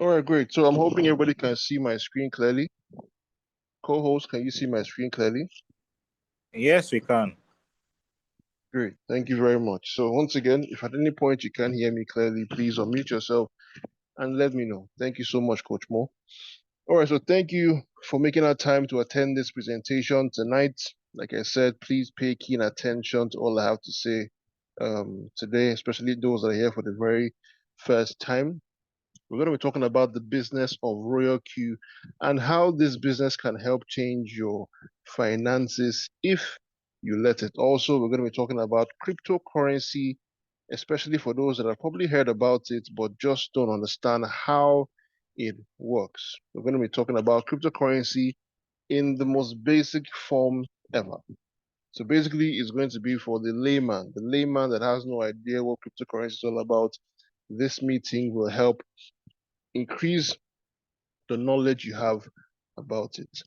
All right, great. So I'm hoping everybody can see my screen clearly. Co-host, can you see my screen clearly? Yes, we can. Great. Thank you very much. So once again, if at any point you can't hear me clearly, please unmute yourself and let me know. Thank you so much, Coach Mo. All right, so thank you for making our time to attend this presentation tonight. Like I said, please pay keen attention to all I have to say today, especially those that are here for the very first time. We're going to be talking about the business of Royal Q and how this business can help change your finances if you let it. Also, we're going to be talking about cryptocurrency, especially for those that have probably heard about it but just don't understand how it works. We're going to be talking about cryptocurrency in the most basic form ever. So basically, it's going to be for the layman that has no idea what cryptocurrency is all about. This meeting will help increase the knowledge you have about it.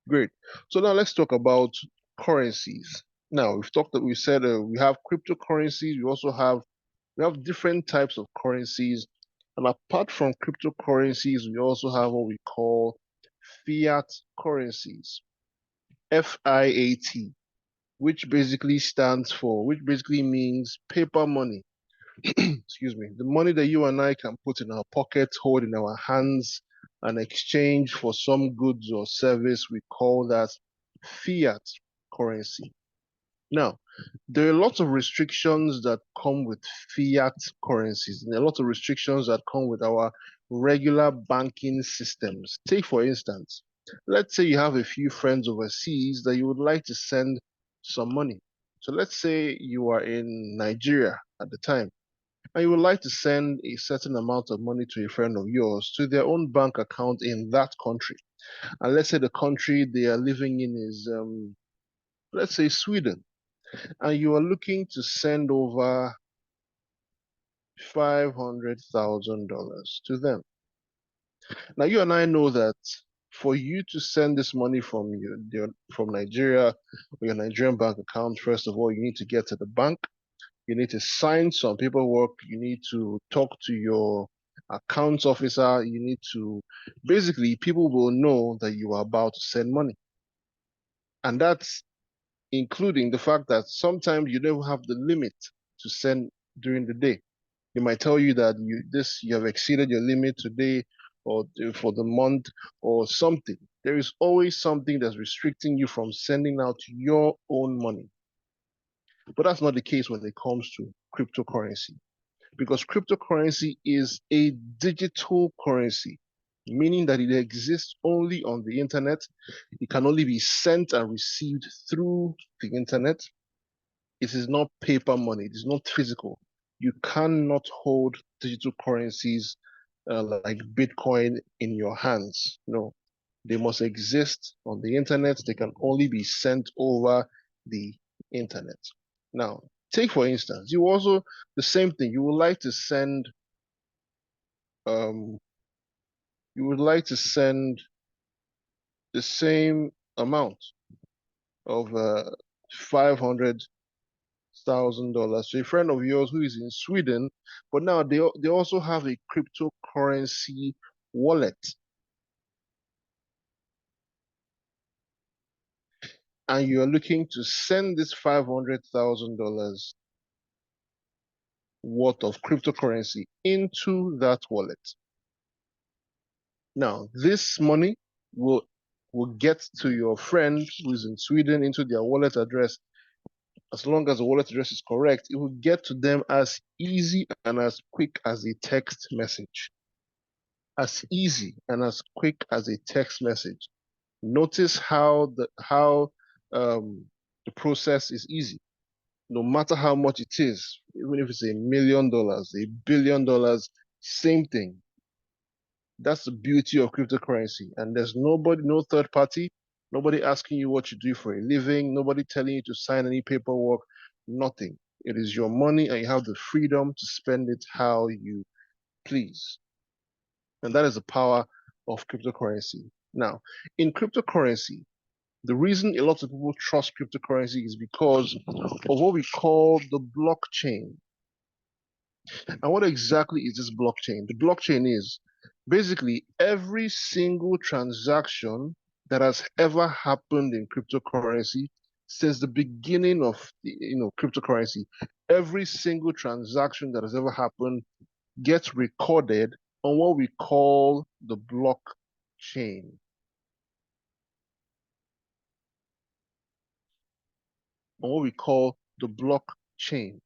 Great. So now let's talk about currencies. Now we said we have cryptocurrencies. We have different types of currencies, and apart from cryptocurrencies, we also have what we call fiat currencies, FIAT, which basically means paper money. Excuse me, the money that you and I can put in our pockets, hold in our hands, and exchange for some goods or service, we call that fiat currency. Now, there are lots of restrictions that come with fiat currencies, and there are lots of restrictions that come with our regular banking systems. Take, for instance, let's say you have a few friends overseas that you would like to send some money. So let's say you are in Nigeria at the time and you would like to send a certain amount of money to a friend of yours to their own bank account in that country. And let's say the country they are living in is, let's say, Sweden. And you are looking to send over $500,000 to them. Now, you and I know that for you to send this money from Nigeria or your Nigerian bank account, first of all, you need to get to the bank. You need to sign some paperwork. You need to talk to your accounts officer. You need to basically, people will know that you are about to send money. And that's including the fact that sometimes you don't have the limit to send during the day. They might tell you that you have exceeded your limit today or for the month or something. There is always something that's restricting you from sending out your own money. But that's not the case when it comes to cryptocurrency, because cryptocurrency is a digital currency, meaning that it exists only on the internet. It can only be sent and received through the internet. It is not paper money. It is not physical. You cannot hold digital currencies like Bitcoin in your hands. No, they must exist on the internet. They can only be sent over the internet. Now, take for instance, the same thing. Um, you would like to send the same amount of $500,000 to a friend of yours who is in Sweden, but now they also have a cryptocurrency wallet, and you are looking to send this $500,000 worth of cryptocurrency into that wallet. Now, this money will get to your friend who's in Sweden into their wallet address. As long as the wallet address is correct, it will get to them as easy and as quick as a text message. As easy and as quick as a text message. Notice how the process is easy. No matter how much it is, even if it's $1 million, $1 billion, same thing. That's the beauty of cryptocurrency. And there's nobody, no third party, nobody asking you what you do for a living, nobody telling you to sign any paperwork, nothing. It is your money and you have the freedom to spend it how you please. And that is the power of cryptocurrency. Now, in cryptocurrency, the reason a lot of people trust cryptocurrency is because of what we call the blockchain. And what exactly is this blockchain? The blockchain is Basically, every single transaction that has ever happened in cryptocurrency since the beginning of the, cryptocurrency, every single transaction that has ever happened gets recorded on what we call the blockchain. On what we call the blockchain.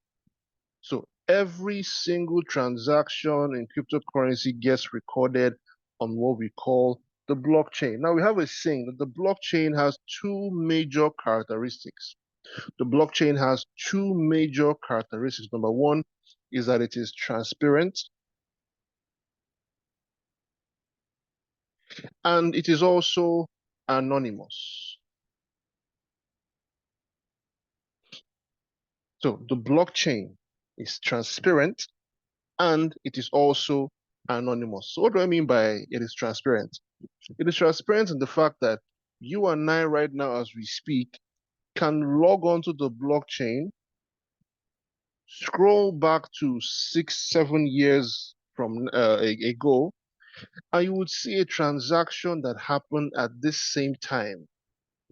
So every single transaction in cryptocurrency gets recorded on what we call the blockchain. Now we have a saying that the blockchain has two major characteristics. The blockchain has two major characteristics. Number one is that it is transparent, and it is also anonymous. So the blockchain is transparent and it is also anonymous. So what do I mean by it is transparent? It is transparent in the fact that you and I right now as we speak can log onto the blockchain, scroll back to 6, 7 years from ago, and you would see a transaction that happened at this same time.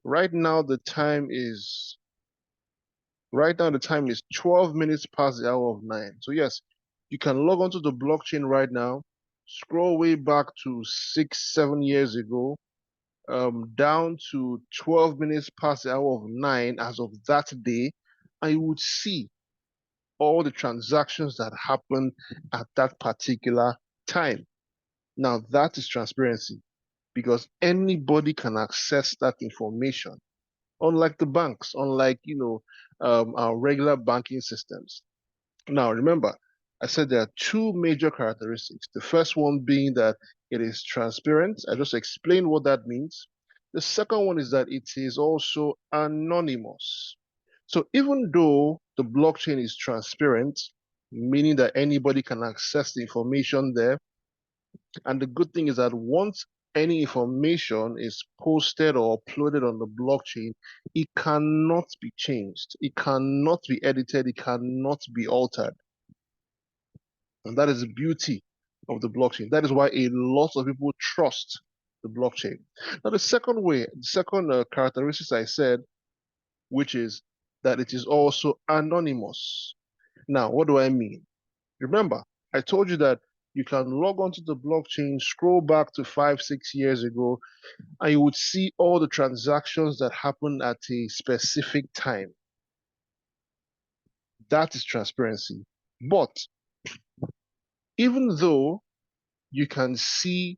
Right now the time is 12 minutes past the hour of 9. So yes, you can log onto the blockchain right now, scroll way back to 6, 7 years ago, down to 12 minutes past the hour of 9 as of that day, and you would see all the transactions that happened at that particular time. Now that is transparency because anybody can access that information. Unlike the banks, unlike our regular banking systems. Now remember, I said there are two major characteristics. The first one being that it is transparent. I just explained what that means. The second one is that it is also anonymous. So even though the blockchain is transparent, meaning that anybody can access the information there, and the good thing is that once any information is posted or uploaded on the blockchain, it cannot be changed. It cannot be edited. It cannot be altered. And that is the beauty of the blockchain. That is why a lot of people trust the blockchain. Now, the second characteristic I said, which is that it is also anonymous. Now, what do I mean? Remember, I told you that you can log onto the blockchain, scroll back to 5, 6 years ago, and you would see all the transactions that happened at a specific time. That is transparency. But even though you can see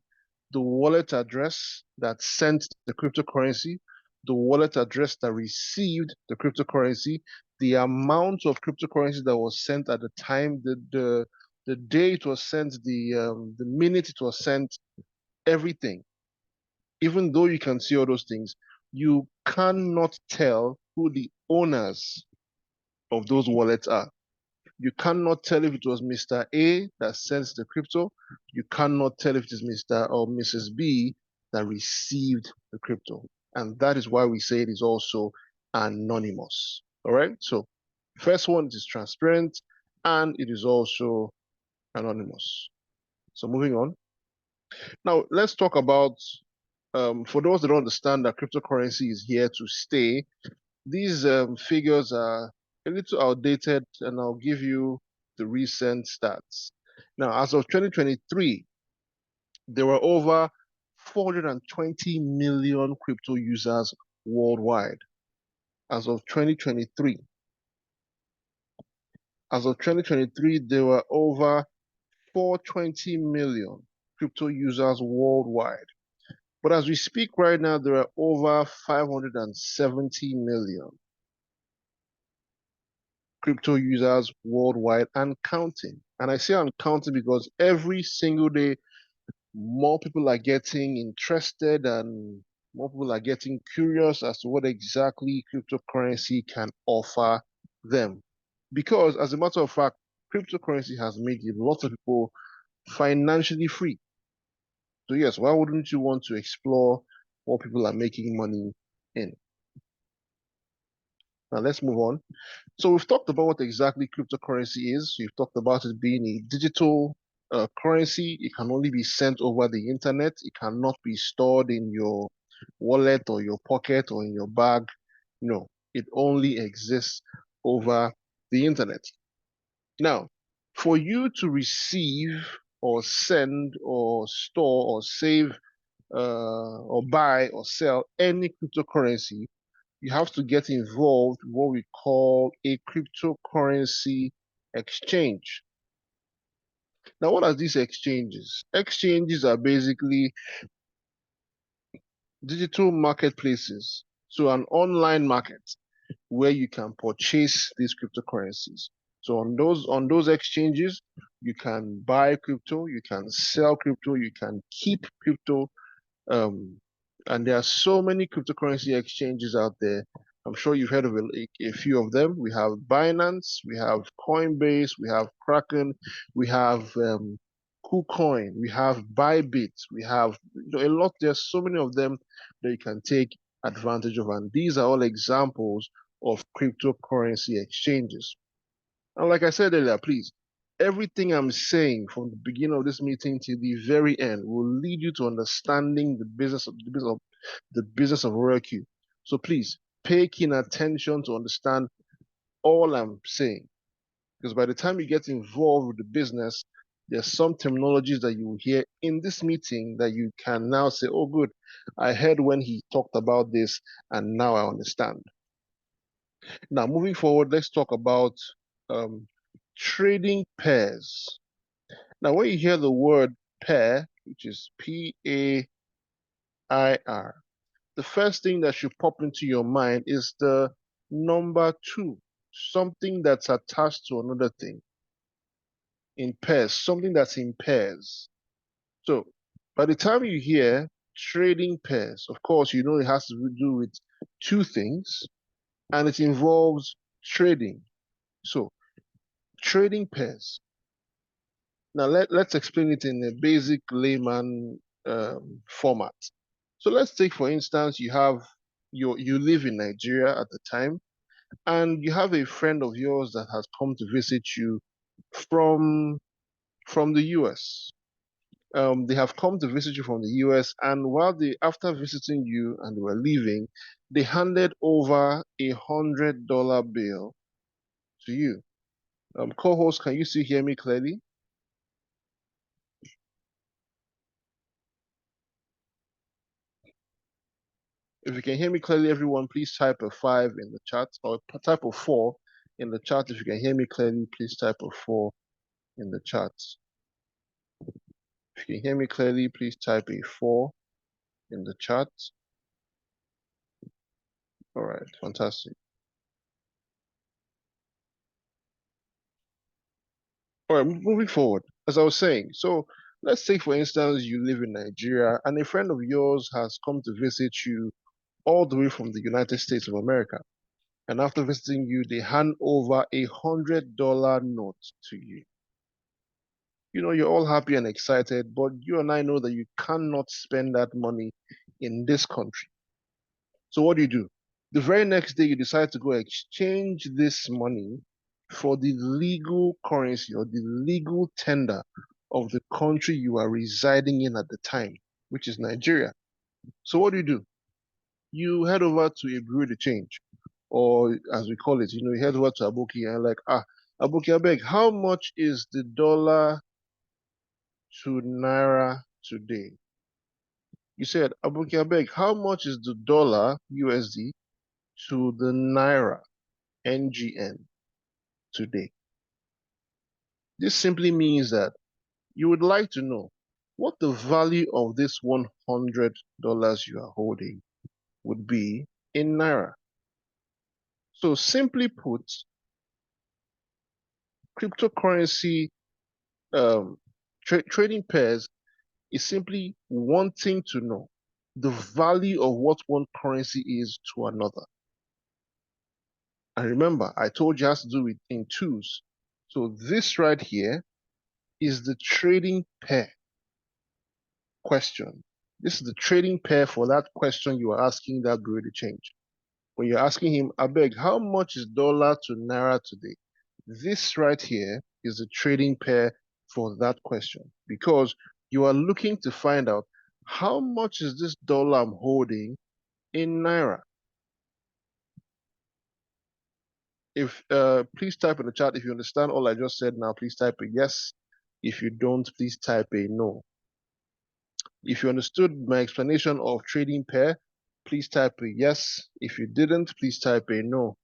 the wallet address that sent the cryptocurrency, the wallet address that received the cryptocurrency, the amount of cryptocurrency that was sent at the time, the day it was sent, the minute it was sent, everything. Even though you can see all those things, you cannot tell who the owners of those wallets are. You cannot tell if it was Mr. A that sends the crypto. You cannot tell if it is Mr. or Mrs. B that received the crypto. And that is why we say it is also anonymous. All right. So first one is transparent and it is also anonymous. So moving on. Now let's talk about, for those that don't understand that cryptocurrency is here to stay, these figures are a little outdated, and I'll give you the recent stats. Now, as of 2023, there were over 420 million crypto users worldwide. As of 2023. As of 2023, there were over 420 million crypto users worldwide. But as we speak right now, there are over 570 million crypto users worldwide and counting. And I say I'm counting because every single day, more people are getting interested and more people are getting curious as to what exactly cryptocurrency can offer them. Because as a matter of fact, cryptocurrency has made a lot of people financially free. So yes, why wouldn't you want to explore what people are making money in? Now let's move on. So we've talked about what exactly cryptocurrency is. We've talked about it being a digital currency. It can only be sent over the internet. It cannot be stored in your wallet or your pocket or in your bag. No, it only exists over the internet. Now, for you to receive or send or store or save or buy or sell any cryptocurrency, you have to get involved in what we call a cryptocurrency exchange. Now, what are these exchanges? Exchanges are basically digital marketplaces, so an online market where you can purchase these cryptocurrencies. So on those exchanges, you can buy crypto, you can sell crypto, you can keep crypto, and there are so many cryptocurrency exchanges out there. I'm sure you've heard of a few of them. We have Binance, we have Coinbase, we have Kraken, we have KuCoin, we have Bybit, we have a lot. There's so many of them that you can take advantage of, and these are all examples of cryptocurrency exchanges. And like I said earlier, please, everything I'm saying from the beginning of this meeting to the very end will lead you to understanding the business of Royal Q. So please pay keen attention to understand all I'm saying, because by the time you get involved with the business, there's some terminologies that you will hear in this meeting that you can now say, oh, good, I heard when he talked about this, and now I understand. Now, moving forward, let's talk about trading pairs. Now, when you hear the word pair, which is P-A-I-R, the first thing that should pop into your mind is the number 2, something that's attached to another thing in pairs, something that's in pairs. So by the time you hear trading pairs, of course, you know it has to do with 2 things, and it involves trading. So trading pairs. Now let's explain it in a basic layman format. So let's take, for instance, you live in Nigeria at the time, and you have a friend of yours that has come to visit you from the US. They have come to visit you from the US, and after visiting you and they were leaving, they handed over $100 bill to you. Co-host, can you still hear me clearly? If you can hear me clearly, everyone, please type a 5 in the chat, or type a 4 in the chat. If you can hear me clearly, please type a 4 in the chat. If you can hear me clearly, please type a 4 in the chat. All right, fantastic. All right, moving forward, as I was saying, so let's say, for instance, you live in Nigeria and a friend of yours has come to visit you all the way from the United States of America. And after visiting you, they hand over $100 note to you. You know, you're all happy and excited, but you and I know that you cannot spend that money in this country. So what do? The very next day, you decide to go exchange this money for the legal currency or the legal tender of the country you are residing in at the time, which is Nigeria. So what do? You head over to a bureau de change, or as we call it, you head over to Aboki and like, Aboki, I beg, how much is the dollar to Naira today? You said, Aboki, I beg, how much is the dollar USD to the Naira NGN today? This simply means that you would like to know what the value of this $100 you are holding would be in Naira. So simply put, cryptocurrency trading pairs is simply wanting to know the value of what one currency is to another. And remember, I told you it has to do it in twos. So this right here is the trading pair question. This is the trading pair for that question you are asking that bureau de change. When you're asking him, I beg, how much is dollar to Naira today? This right here is the trading pair for that question, because you are looking to find out how much is this dollar I'm holding in Naira. If please type in the chat if you understand all I just said now. Please type a yes. If you don't, please type a no. If you understood my explanation of trading pair, please type a yes. If you didn't, please type a no.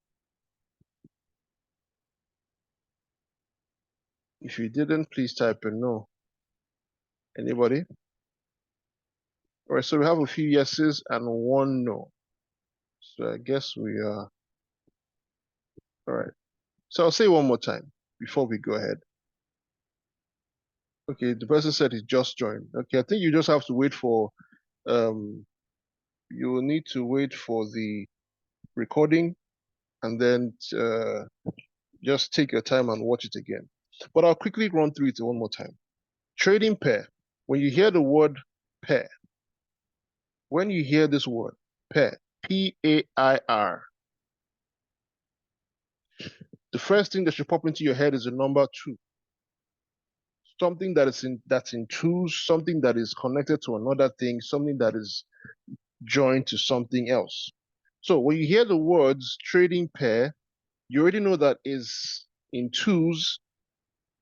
If you didn't, please type a no. Anybody? All right, so we have a few yeses and one no. So I guess we are, all right. So I'll say one more time before we go ahead. Okay, the person said he just joined. Okay, I think you just have to wait for, you will need to wait for the recording and then just take your time and watch it again. But I'll quickly run through it one more time. Trading pair. When you hear the word pair, when you hear this word pair, P-A-I-R, the first thing that should pop into your head is the number 2. Something that's in twos, something that is connected to another thing, something that is joined to something else. So when you hear the words trading pair, you already know that is in twos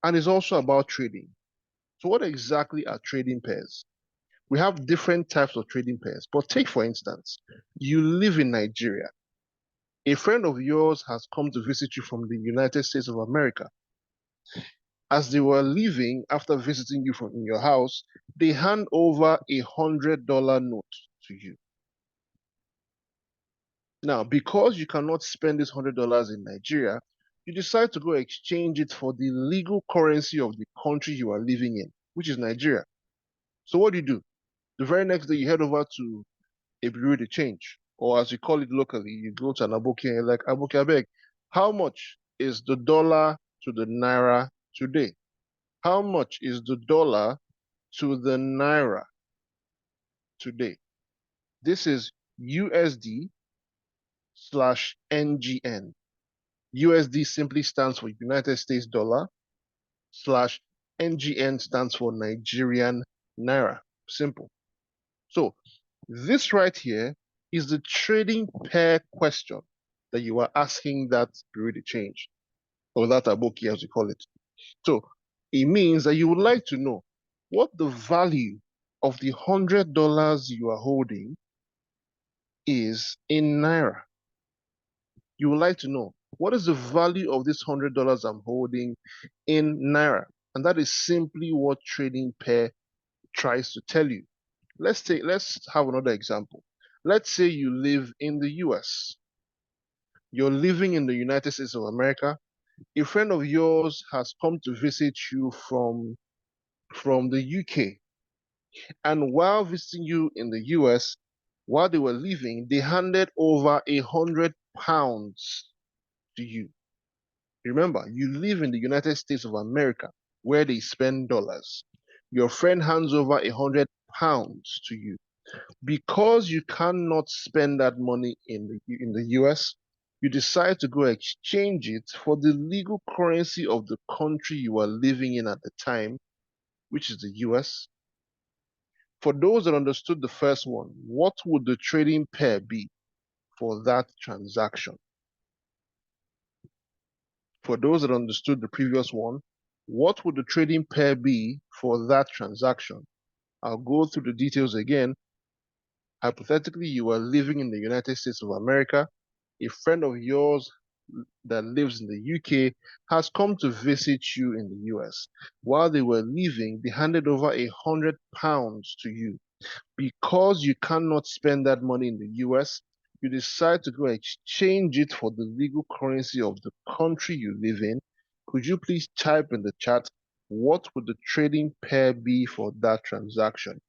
and is also about trading. So what exactly are trading pairs? We have different types of trading pairs, but take for instance, you live in Nigeria. A friend of yours has come to visit you from the United States of America. As they were leaving after visiting you from in your house, they hand over $100 note to you. Now, because you cannot spend this $100 in Nigeria, you decide to go exchange it for the legal currency of the country you are living in, which is Nigeria. So what do? The very next day, you head over to a bureau de change, or as you call it locally, you go to an aboki and you're like, aboki, I beg, how much is the dollar to the naira today? How much is the dollar to the naira today? This is USD slash NGN. USD simply stands for United States dollar slash NGN stands for Nigerian naira. Simple. So this right here is the trading pair question that you are asking that bureau de change, or that aboki as you call it. So it means that you would like to know what the value of the $100 you are holding is in naira. You would like to know what is the value of this $100 I'm holding in naira, and that is simply what trading pair tries to tell you. Let's have another example. Let's say you live in the US. You're living in the United States of America. A friend of yours has come to visit you from the UK. And while visiting you in the US, while they were leaving, they handed over £100 to you. Remember, you live in the United States of America, where they spend dollars. Your friend hands over £100 to you. Because you cannot spend that money in the US, you decide to go exchange it for the legal currency of the country you are living in at the time, which is the US. For those that understood the first one, what would the trading pair be for that transaction? For those that understood the previous one, what would the trading pair be for that transaction? I'll go through the details again. Hypothetically, you are living in the United States of America. A friend of yours that lives in the UK has come to visit you in the US. While they were leaving, they handed over £100 to you. Because you cannot spend that money in the US, you decide to go exchange it for the legal currency of the country you live in. Could you please type in the chat, what would the trading pair be for that transaction?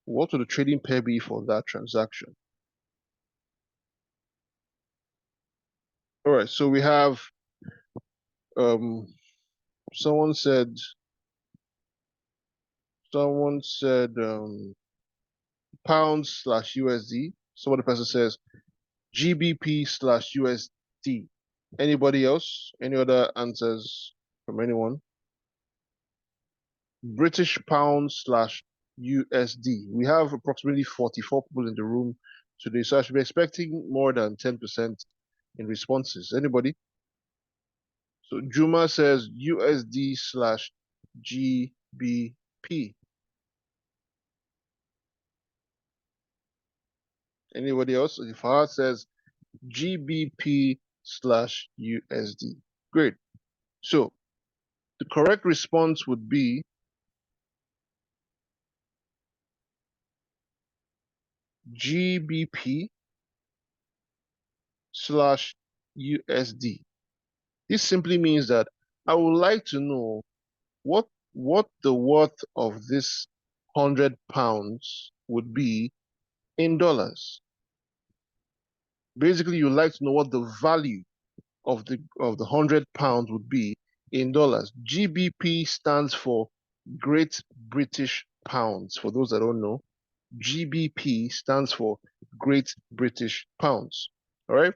What would the trading pair be for that transaction? All right, so we have, someone said pounds slash USD. Some other person says GBP slash USD. Anybody else? Any other answers from anyone? British pound slash USD. We have approximately 44 people in the room today, so I should be expecting more than 10% in responses. Anybody? So Juma says USD slash GBP. Anybody else? Fahad says GBP slash USD. Great. So the correct response would be GBP slash USD. This simply means that I would like to know what the worth of this £100 would be in dollars. Basically, you'd like to know what the value of the £100 would be in dollars. GBP stands for Great British Pounds. For those that don't know, GBP stands for Great British Pounds. All right.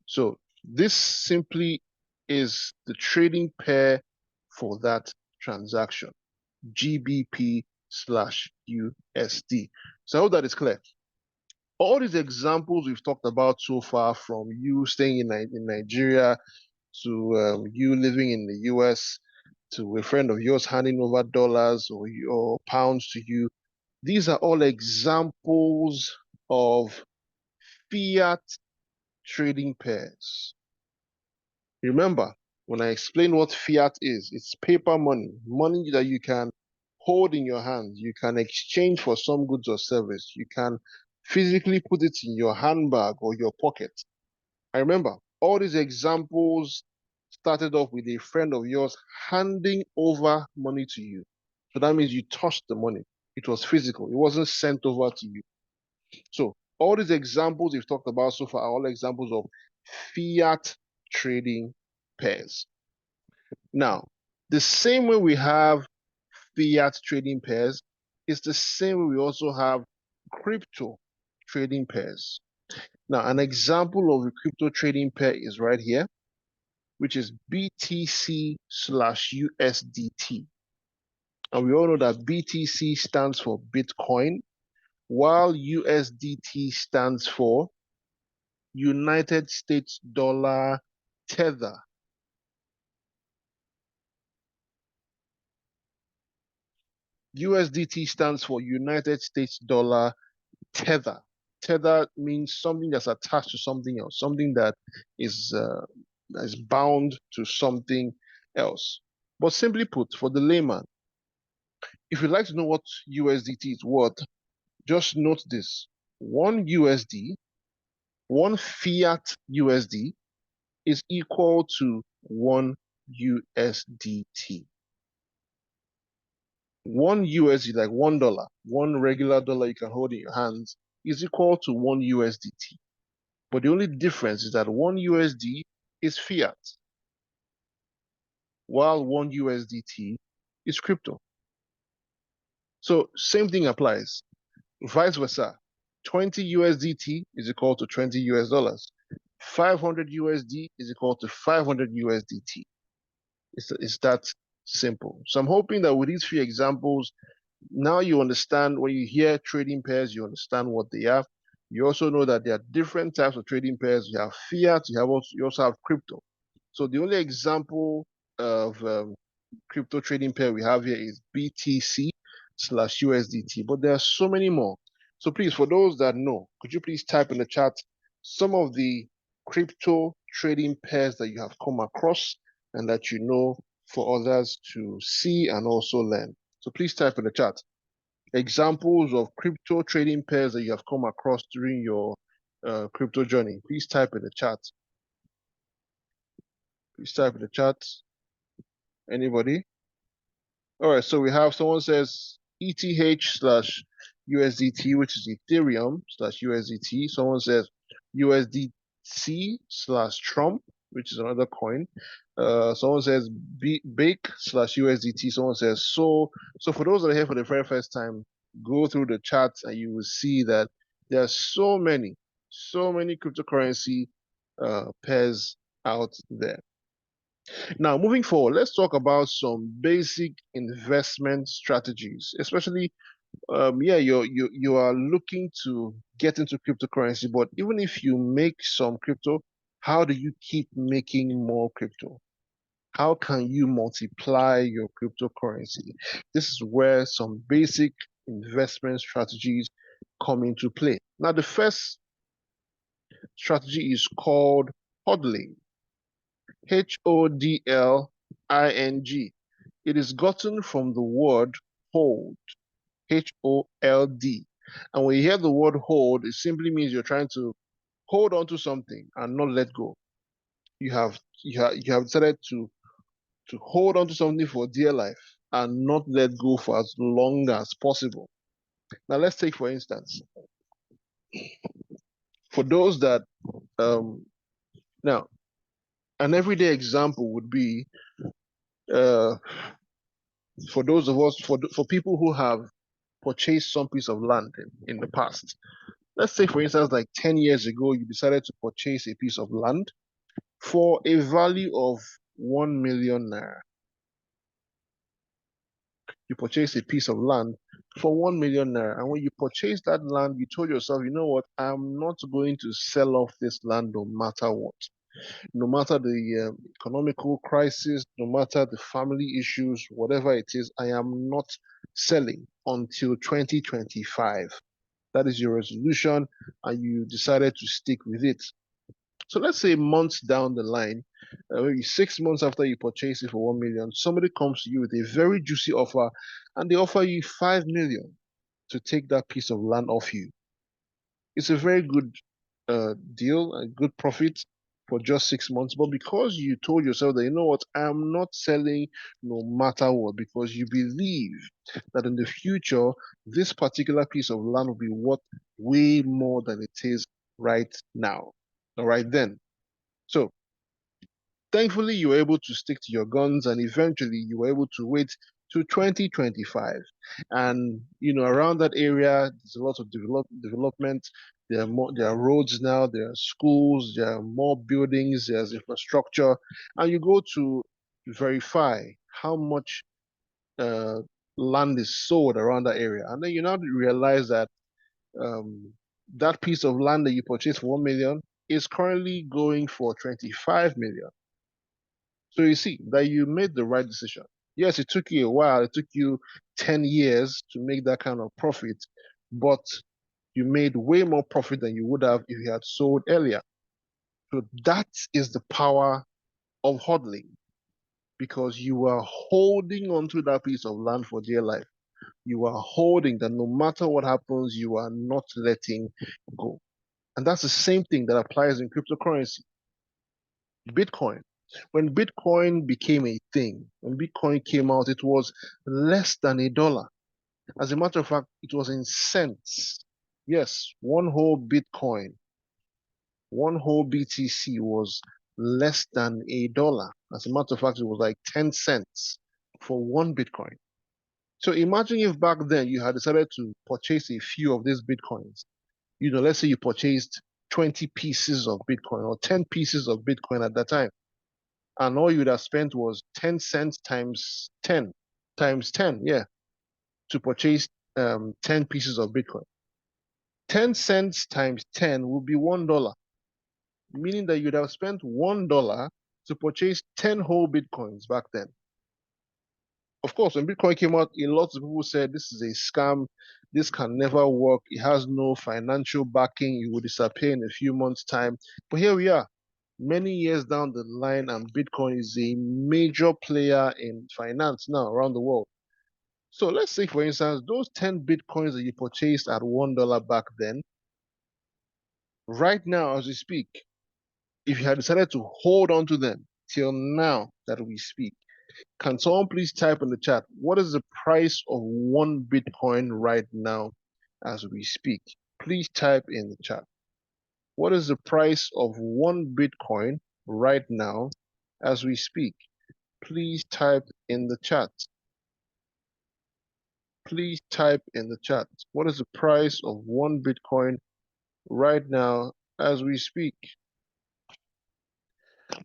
So this simply is the trading pair for that transaction, GBP slash USD. So I hope that is clear. All these examples we've talked about so far, from you staying in Nigeria to you living in the US, to a friend of yours handing over dollars or pounds to you, these are all examples of fiat trading pairs. Remember, when I explain what fiat is, it's paper money, money that you can hold in your hand, you can exchange for some goods or service, you can physically put it in your handbag or your pocket. I remember all these examples started off with a friend of yours handing over money to you. So that means you touched the money. It was physical. It wasn't sent over to you. So all these examples we've talked about so far are all examples of fiat trading pairs. Now, the same way we have fiat trading pairs is the same way we also have crypto trading pairs. Now, an example of a crypto trading pair is right here, which is BTC slash USDT. And we all know that BTC stands for Bitcoin, while USDT stands for United States Dollar Tether. USDT stands for United States Dollar Tether. Tether means something that's attached to something else, something that is bound to something else. But simply put, for the layman, if you'd like to know what USDT is worth, just note this. One USD, one fiat USD is equal to one USDT. One USD, like $1, one regular dollar you can hold in your hands, is equal to one USDT. But the only difference is that one USD is fiat, while one USDT is crypto. So same thing applies. Vice versa. 20 USDT is equal to 20 US dollars. 500 USD is equal to 500 USDT. It's that simple. So I'm hoping that with these few examples, now you understand. When you hear trading pairs, you understand what they are. You also know that there are different types of trading pairs. You have fiat, you also have crypto. So the only example of crypto trading pair we have here is BTC slash USDT, but there are so many more. So please, for those that know, could you please type in the chat some of the crypto trading pairs that you have come across and that you know for others to see and also learn. So please type in the chat examples of crypto trading pairs that you have come across during your crypto journey. Please type in the chat. Please type in the chat. Anybody? All right, so we have someone says ETH slash USDT, which is Ethereum slash USDT. Someone says USDC slash Trump, which is another coin. Someone says Bake slash USDT. Someone says so. So for those that are here for the very first time, go through the chat and you will see that there are so many cryptocurrency pairs out there. Now, moving forward, let's talk about some basic investment strategies, especially you are looking to get into cryptocurrency, but even if you make some crypto, how do you keep making more crypto? How can you multiply your cryptocurrency? This is where some basic investment strategies come into play. Now, the first strategy is called hodling. HODLING. It is gotten from the word hold. HOLD. And when you hear the word hold, it simply means you're trying to hold on to something and not let go. You have decided to hold on to something for dear life and not let go for as long as possible. Now let's take, for instance, for those that now an everyday example would be for those of us for people who have purchased some piece of land in the past. Let's say, for instance, like 10 years ago, you decided to purchase a piece of land for a value of 1 million naira. You purchased a piece of land for 1 million naira. And when you purchased that land, you told yourself, you know what, I'm not going to sell off this land no matter what. No matter the economical crisis, no matter the family issues, whatever it is, I am not selling until 2025. That is your resolution, and you decided to stick with it. So let's say months down the line, maybe 6 months after you purchase it for 1 million, somebody comes to you with a very juicy offer, and they offer you 5 million to take that piece of land off you. It's a very good deal, a good profit for just 6 months. But because you told yourself that, you know what, I'm not selling no matter what, because you believe that in the future, this particular piece of land will be worth way more than it is right now, or right then. So thankfully, you were able to stick to your guns, and eventually you were able to wait to 2025. And around that area, there's a lot of development. There are roads now, there are schools, there are more buildings, there's infrastructure, and you go to verify how much land is sold around that area, and then you now realize that that piece of land that you purchased for 1 million is currently going for 25 million. So you see that you made the right decision. Yes, it took you a while. It took you 10 years to make that kind of profit, but you made way more profit than you would have if you had sold earlier. So that is the power of hodling, because you are holding onto that piece of land for dear life. You are holding that no matter what happens, you are not letting go. And that's the same thing that applies in cryptocurrency. Bitcoin. When Bitcoin became a thing, when Bitcoin came out, it was less than $1. As a matter of fact, it was in cents. Yes, one whole Bitcoin, one whole BTC was less than $1. As a matter of fact, it was like 10 cents for one Bitcoin. So imagine if back then you had decided to purchase a few of these Bitcoins. Let's say you purchased 20 pieces of Bitcoin or 10 pieces of Bitcoin at that time. And all you'd have spent was 10 cents times 10, yeah, to purchase 10 pieces of Bitcoin. 10 cents times 10 would be $1, meaning that you'd have spent $1 to purchase 10 whole Bitcoins back then. Of course, when Bitcoin came out, a lot of people said this is a scam, this can never work, it has no financial backing, it will disappear in a few months' time. But here we are, many years down the line, and Bitcoin is a major player in finance now around the world. So let's say, for instance, those 10 Bitcoins that you purchased at $1 back then, right now as we speak, if you had decided to hold on to them till now that we speak, can someone please type in the chat, what is the price of one Bitcoin right now as we speak? Please type in the chat. What is the price of one Bitcoin right now as we speak? Please type in the chat. Please type in the chat. What is the price of one Bitcoin right now as we speak?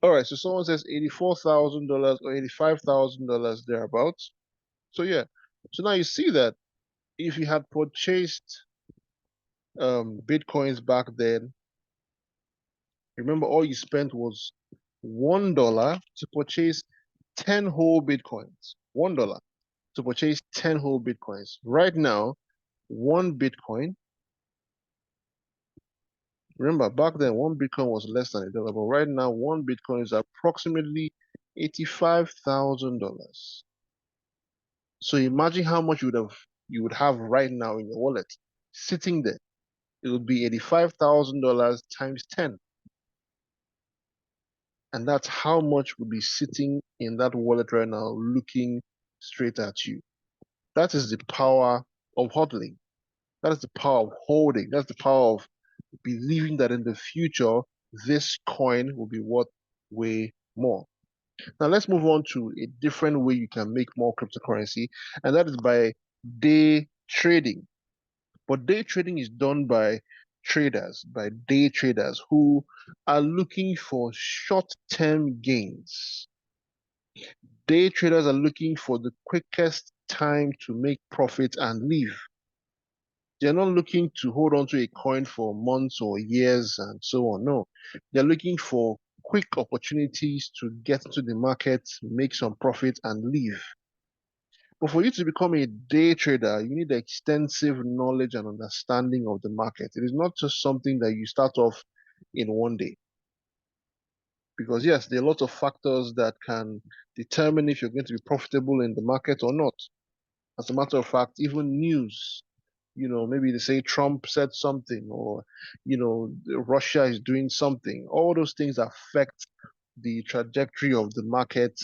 All right, so someone says $84,000 or $85,000 thereabouts. So yeah, so now you see that if you had purchased Bitcoins back then, remember all you spent was $1 to purchase 10 whole Bitcoins. $1 to purchase 10 whole Bitcoins. Right now, one Bitcoin, remember back then one Bitcoin was less than $1, but right now one Bitcoin is approximately $85,000. So imagine how much you would have right now in your wallet sitting there. It would be $85,000 times 10. And that's how much would be sitting in that wallet right now, looking straight at you. That is the power of hodling. That is the power of holding. That's the power of believing that in the future, this coin will be worth way more. Now let's move on to a different way you can make more cryptocurrency, and that is by day trading. But day trading is done by day traders who are looking for short-term gains. Day traders are looking for the quickest time to make profit and leave. They're not looking to hold on to a coin for months or years and so on. No, they're looking for quick opportunities to get into the market, make some profit and leave. But for you to become a day trader, you need extensive knowledge and understanding of the market. It is not just something that you start off in one day. Because yes, there are lots of factors that can determine if you're going to be profitable in the market or not. As a matter of fact, even news, maybe they say Trump said something or, Russia is doing something. All those things affect the trajectory of the market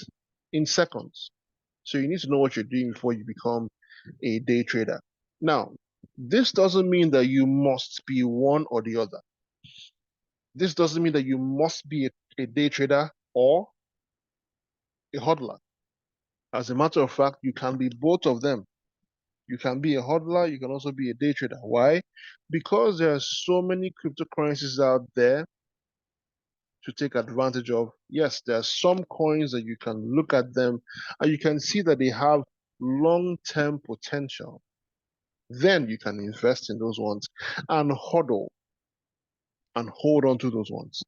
in seconds. So you need to know what you're doing before you become a day trader. Now, this doesn't mean that you must be one or the other. This doesn't mean that you must be a day trader or a hodler. As a matter of fact, you can be both of them. You can be a hodler, you can also be a day trader. Why? Because there are so many cryptocurrencies out there to take advantage of. Yes, there are some coins that you can look at them and you can see that they have long-term potential. Then you can invest in those ones and hodl and hold on to those ones.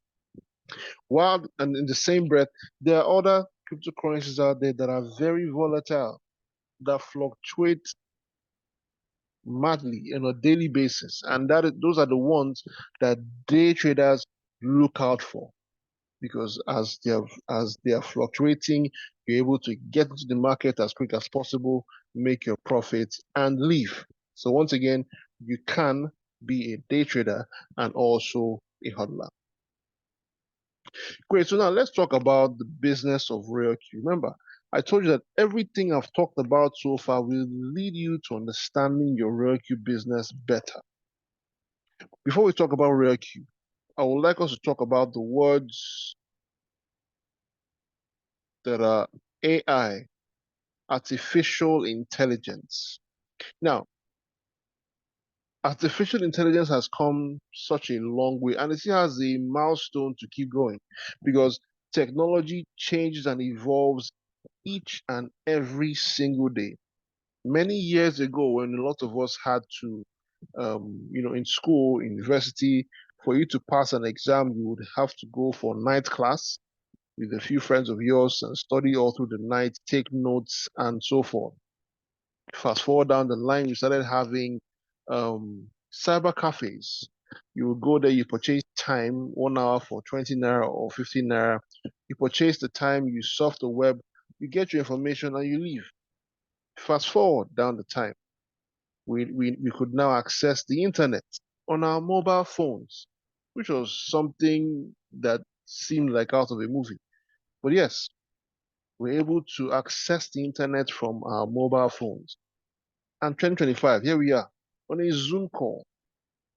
While, and in the same breath, there are other cryptocurrencies out there that are very volatile, that fluctuate madly on a daily basis. And those are the ones that day traders look out for. Because as they are fluctuating, you're able to get into the market as quick as possible, make your profits, and leave. So once again, you can be a day trader and also a hodler. Great. So now let's talk about the business of RareQ. Remember, I told you that everything I've talked about so far will lead you to understanding your RareQ business better. Before we talk about RareQ, I would like us to talk about the words that are AI, artificial intelligence. Now, artificial intelligence has come such a long way and it still has a milestone to keep going because technology changes and evolves each and every single day. Many years ago, when a lot of us had to, in school, university, for you to pass an exam, you would have to go for night class with a few friends of yours and study all through the night, take notes, and so forth. Fast forward down the line, we started having cyber cafes. You would go there, you purchase time, 1 hour for 20 naira or 15 naira. You purchase the time, you surf the web, you get your information, and you leave. Fast forward down the time, we could now access the internet on our mobile phones, which was something that seemed like out of a movie. But yes, we're able to access the internet from our mobile phones. And 2025, here we are on a Zoom call.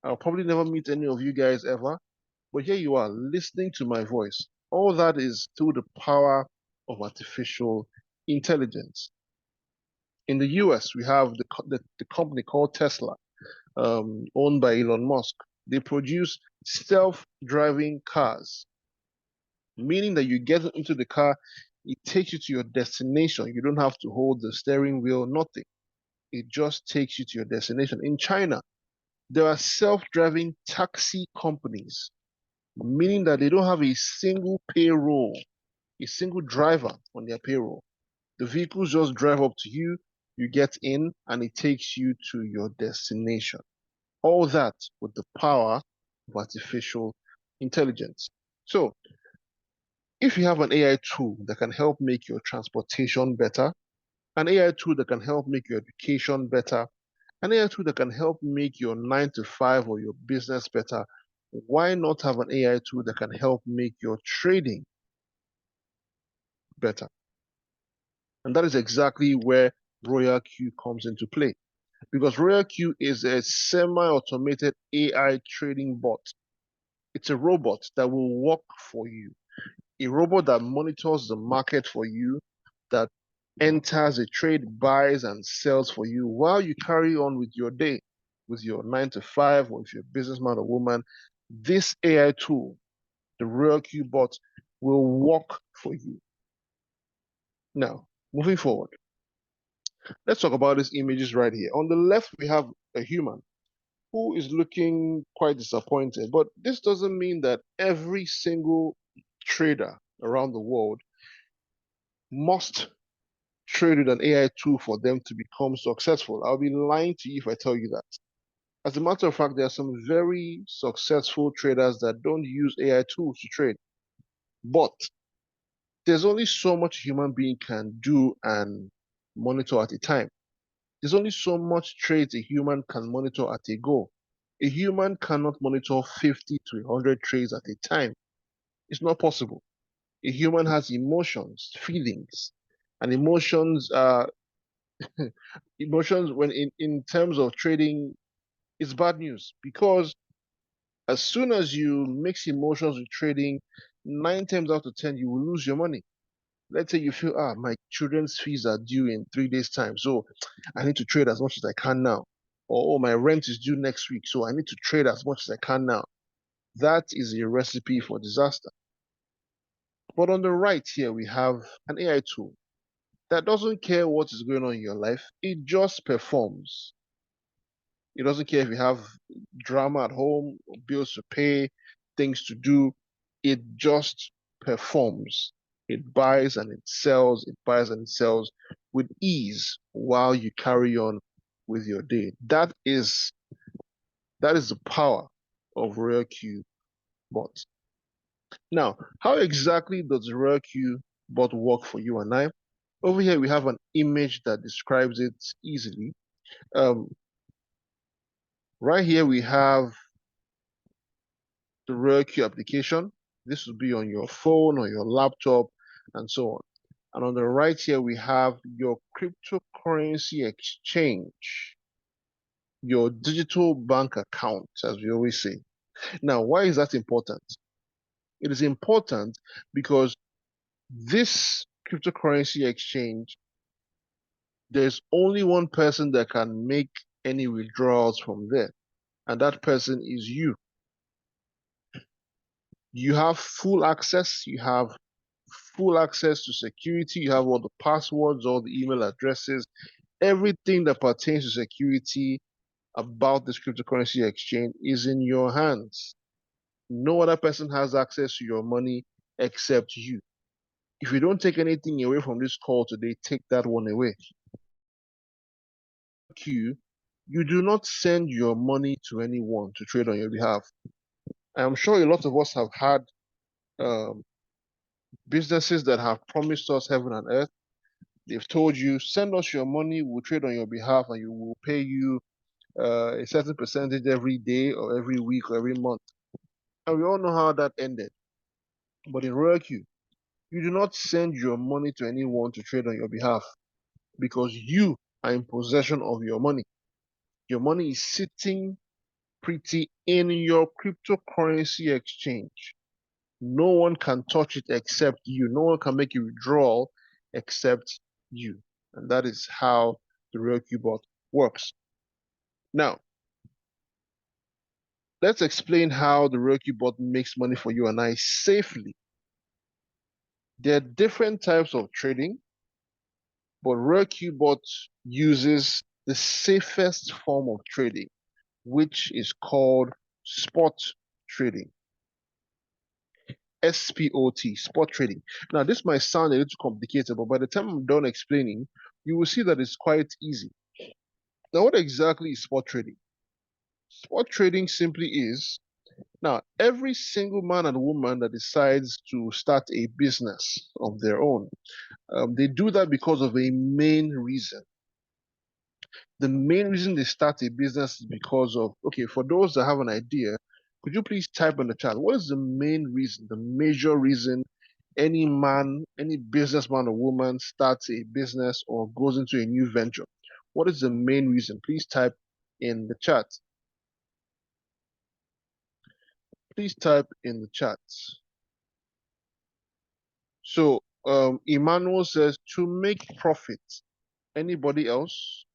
I'll probably never meet any of you guys ever, but here you are listening to my voice. All that is through the power of artificial intelligence. In the US, we have the company called Tesla, owned by Elon Musk. They produce self-driving cars. meaning that you get into the car, it takes you to your destination. You don't have to hold the steering wheel, nothing. It just takes you to your destination. In China, there are self-driving taxi companies, meaning that they don't have a single payroll, a single driver on their payroll. The vehicles just drive up to you, you get in, and it takes you to your destination. All that with the power of artificial intelligence. So, if you have an AI tool that can help make your transportation better, an AI tool that can help make your education better, an AI tool that can help make your 9 to 5 or your business better, why not have an AI tool that can help make your trading better? And that is exactly where Royal Q comes into play. Because Royal Q is a semi-automated AI trading bot. It's a robot that will work for you, a robot that monitors the market for you, that enters a trade, buys and sells for you while you carry on with your day, with your 9 to 5, or if you're a businessman or woman. This AI tool, the Royal Q bot, will work for you. Now, moving forward, let's talk about these images right here. On the left, we have a human who is looking quite disappointed, but this doesn't mean that every single trader around the world must trade with an AI tool for them to become successful. I'll be lying to you if I tell you that. As a matter of fact, there are some very successful traders that don't use AI tools to trade. But there's only so much a human being can do and monitor at a time. There's only so much trades a human can monitor at a go. A human cannot monitor 50 to 100 trades at a time. It's not possible. A human has emotions, feelings, and emotions are emotions when in terms of trading is bad news, because as soon as you mix emotions with trading, 9 times out of 10 you will lose your money. Let's say you feel, my children's fees are due in 3 days time, so I need to trade as much as I can now. Or, oh, my rent is due next week, so I need to trade as much as I can now. That is a recipe for disaster. But on the right here, we have an AI tool that doesn't care what is going on in your life. It just performs. It doesn't care if you have drama at home, bills to pay, things to do. It just performs. It buys and it sells. It buys and it sells with ease while you carry on with your day. That is the power of RareQ bot. Now, how exactly does RareQ bot work for you and I? Over here, we have an image that describes it easily. Right here, we have the RareQ application. This will be on your phone or your laptop and so on. And on the right here, we have your cryptocurrency exchange, your digital bank account, as we always say. Now, why is that important? It is important because this cryptocurrency exchange, there's only one person that can make any withdrawals from there, and that person is you. You have full access. You have full access to security. You have all the passwords, all the email addresses, everything that pertains to security about this cryptocurrency exchange is in your hands. No other person has access to your money except you. If you don't take anything away from this call today, take that one away. You do not send your money to anyone to trade on your behalf. I'm sure a lot of us have had businesses that have promised us heaven and earth. They've told you, send us your money, we'll trade on your behalf, and you will pay you a certain percentage every day or every week or every month. And we all know how that ended. But in RoyalQ, you do not send your money to anyone to trade on your behalf because you are in possession of your money. Your money is sitting pretty in your cryptocurrency exchange. No one can touch it except you. No one can make a withdrawal except you. And that is how the RoyalQ bot works. Now, let's explain how the RoyalQ bot makes money for you and I safely. There are different types of trading, but RareQBot uses the safest form of trading, which is called spot trading. SPOT, spot trading. Now, this might sound a little complicated, but by the time I'm done explaining, you will see that it's quite easy. Now, what exactly is spot trading? Spot trading simply is, now, every single man and woman that decides to start a business of their own, they do that because of a main reason. The main reason they start a business is because of, okay, for those that have an idea, could you please type in the chat, what is the main reason, the major reason any man, any businessman or woman starts a business or goes into a new venture? What is the main reason? Please type in the chat. Please type in the chat. So Emmanuel says to make profit. Anybody else?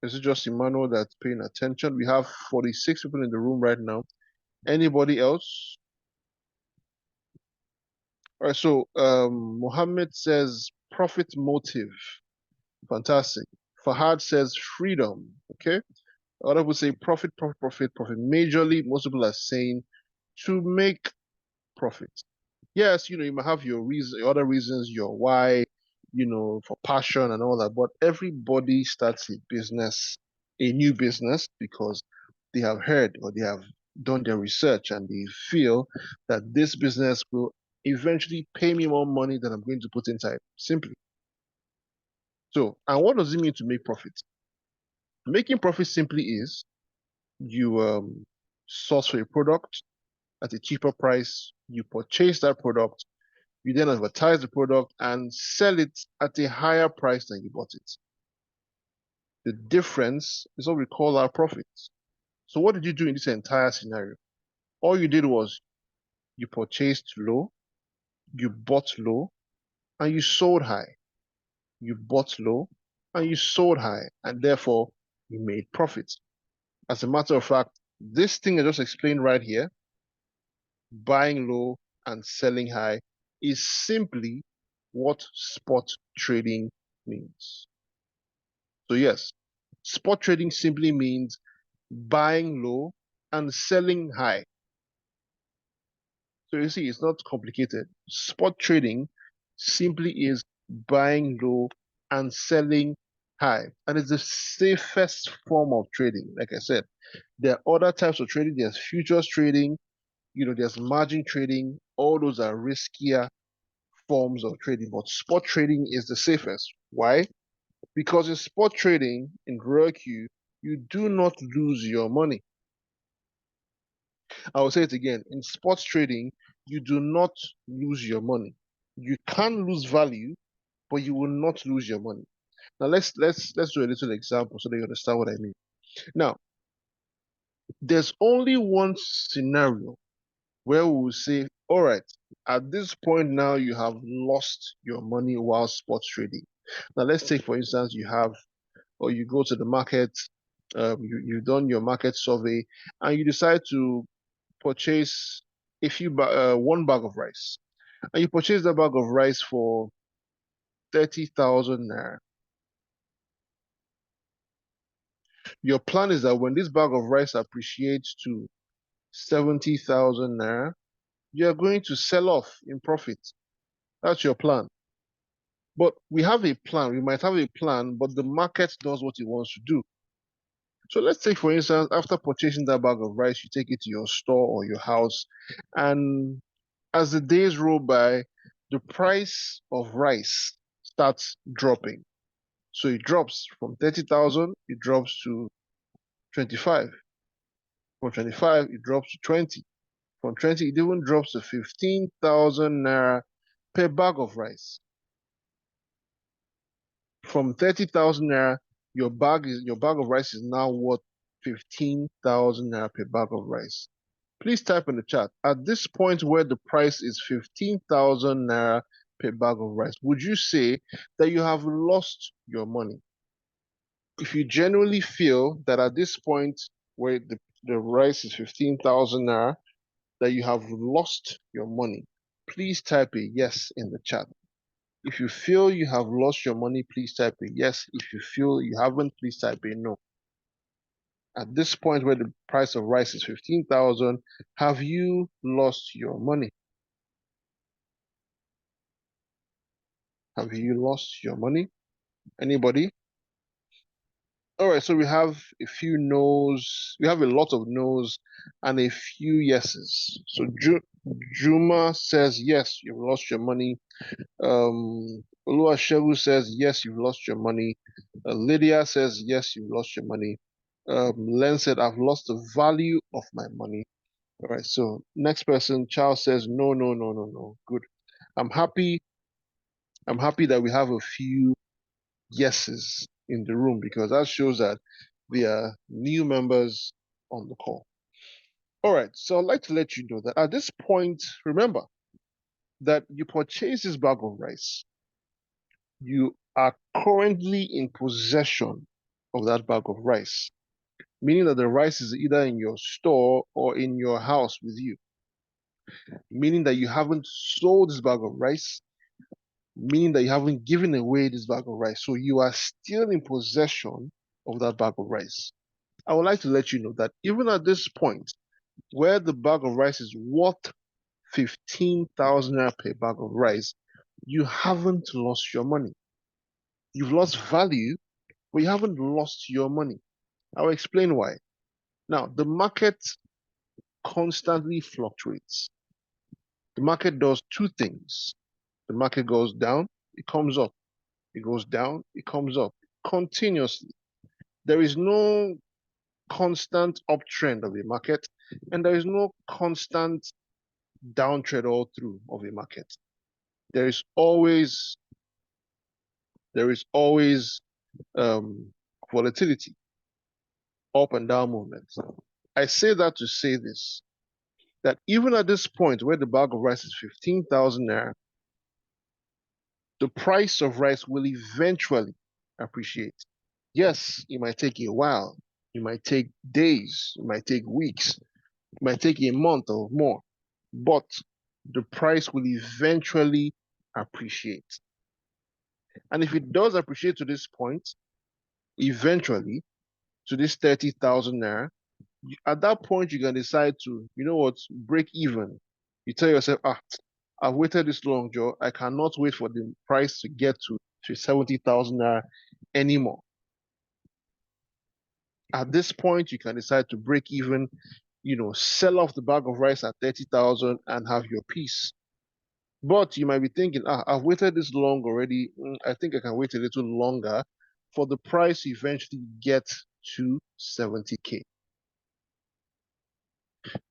Is it just Emmanuel that's paying attention? We have 46 people in the room right now. Anybody else? All right, so Mohammed says profit motive. Fantastic. Fahad says freedom. Okay. Other people say profit, profit, profit, profit. Majorly, most people are saying to make profit. Yes, you might have your reason, other reasons, your why, for passion and all that, but everybody starts a business, a new business, because they have heard or they have done their research and they feel that this business will eventually pay me more money than I'm going to put inside, simply. So, and what does it mean to make profit? Making profit simply is you source for a product at a cheaper price, you purchase that product, you then advertise the product and sell it at a higher price than you bought it. The difference is what we call our profits. So what did you do in this entire scenario? All you did was you purchased low, you bought low, and you sold high. You bought low and you sold high, and therefore you made profits. As a matter of fact, this thing I just explained right here, buying low and selling high, is simply what spot trading means. So yes, spot trading simply means buying low and selling high. So you see, it's not complicated. Spot trading simply is buying low and selling high. And it's the safest form of trading. Like I said, there are other types of trading. There's futures trading, there's margin trading. All those are riskier forms of trading, but spot trading is the safest. Why? Because in spot trading, in RareQ, you do not lose your money. I will say it again. In spot trading, you do not lose your money. You can lose value, but you will not lose your money. Now let's do a little example so that you understand what I mean. Now, there's only one scenario where we will say, all right, at this point now you have lost your money while spot trading. Now let's take, for instance, you go to the market, you've done your market survey, and you decide to purchase one bag of rice, and you purchase that bag of rice for 30,000 naira. Your plan is that when this bag of rice appreciates to 70,000 naira, you are going to sell off in profit. That's your plan. But we have a plan. We might have a plan, but the market does what it wants to do. So let's take, for instance, after purchasing that bag of rice, you take it to your store or your house, and as the days roll by, the price of rice starts dropping. So it drops from 30,000, it drops to 25. From 25, it drops to 20. From 20, it even drops to 15,000 naira per bag of rice. From 30,000 naira, your bag of rice is now worth 15,000 naira per bag of rice. Please type in the chat. At this point where the price is 15,000 naira per bag of rice, would you say that you have lost your money? If you genuinely feel that at this point where the rice is 15,000 naira, that you have lost your money, please type a yes in the chat. If you feel you have lost your money, please type a yes. If you feel you haven't, please type a no. At this point where the price of rice is 15,000, have you lost your money? Have you lost your money? Anybody? All right, so we have a few no's. We have a lot of no's and a few yeses. So Juma says, yes, you've lost your money. Oluwasegun says, yes, you've lost your money. Lydia says, yes, you've lost your money. Len said, I've lost the value of my money. All right, so next person, Charles says, no, no, no, no, no. Good. I'm happy that we have a few yeses in the room because that shows that there are new members on the call. All right, so I'd like to let you know that at this point, remember that you purchase this bag of rice. You are currently in possession of that bag of rice, meaning that the rice is either in your store or in your house with you, meaning that you haven't sold this bag of rice, meaning that you haven't given away this bag of rice. So you are still in possession of that bag of rice. I would like to let you know that even at this point, where the bag of rice is worth 15,000 naira per bag of rice, you haven't lost your money. You've lost value, but you haven't lost your money. I'll explain why. Now, the market constantly fluctuates. The market does two things. The market goes down, it comes up. It goes down, it comes up continuously. There is no constant uptrend of a market, and there is no constant downtrend all through of a market. There is always volatility, up and down movements. I say that to say this, that even at this point where the bag of rice is 15,000 naira, the price of rice will eventually appreciate. Yes, it might take a while. It might take days. It might take weeks. It might take a month or more. But the price will eventually appreciate. And if it does appreciate to this point, eventually, to this 30,000 naira, at that point, you can decide to, you know what, break even. You tell yourself, I've waited this long, Joe. I cannot wait for the price to get to 70,000 naira anymore. At this point, you can decide to break even, sell off the bag of rice at 30,000 and have your peace. But you might be thinking, I've waited this long already. I think I can wait a little longer for the price to eventually get to 70K.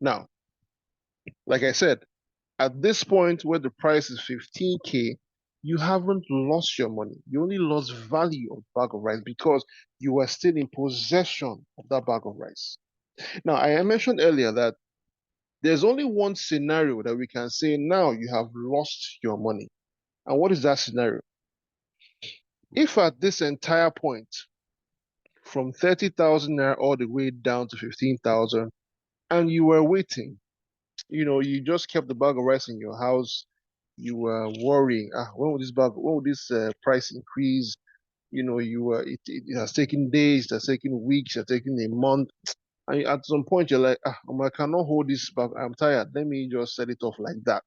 Now, like I said, at this point where the price is 15K, you haven't lost your money. You only lost value of the bag of rice because you were still in possession of that bag of rice. Now, I mentioned earlier that there's only one scenario that we can say now you have lost your money. And what is that scenario? If at this entire point, from 30,000 naira all the way down to 15,000, and you were waiting, you just kept the bag of rice in your house, you were worrying, when will this price increase? It has taken days, it has taken weeks, it has taken a month. And at some point, you're like, I cannot hold this back. I'm tired. Let me just set it off like that.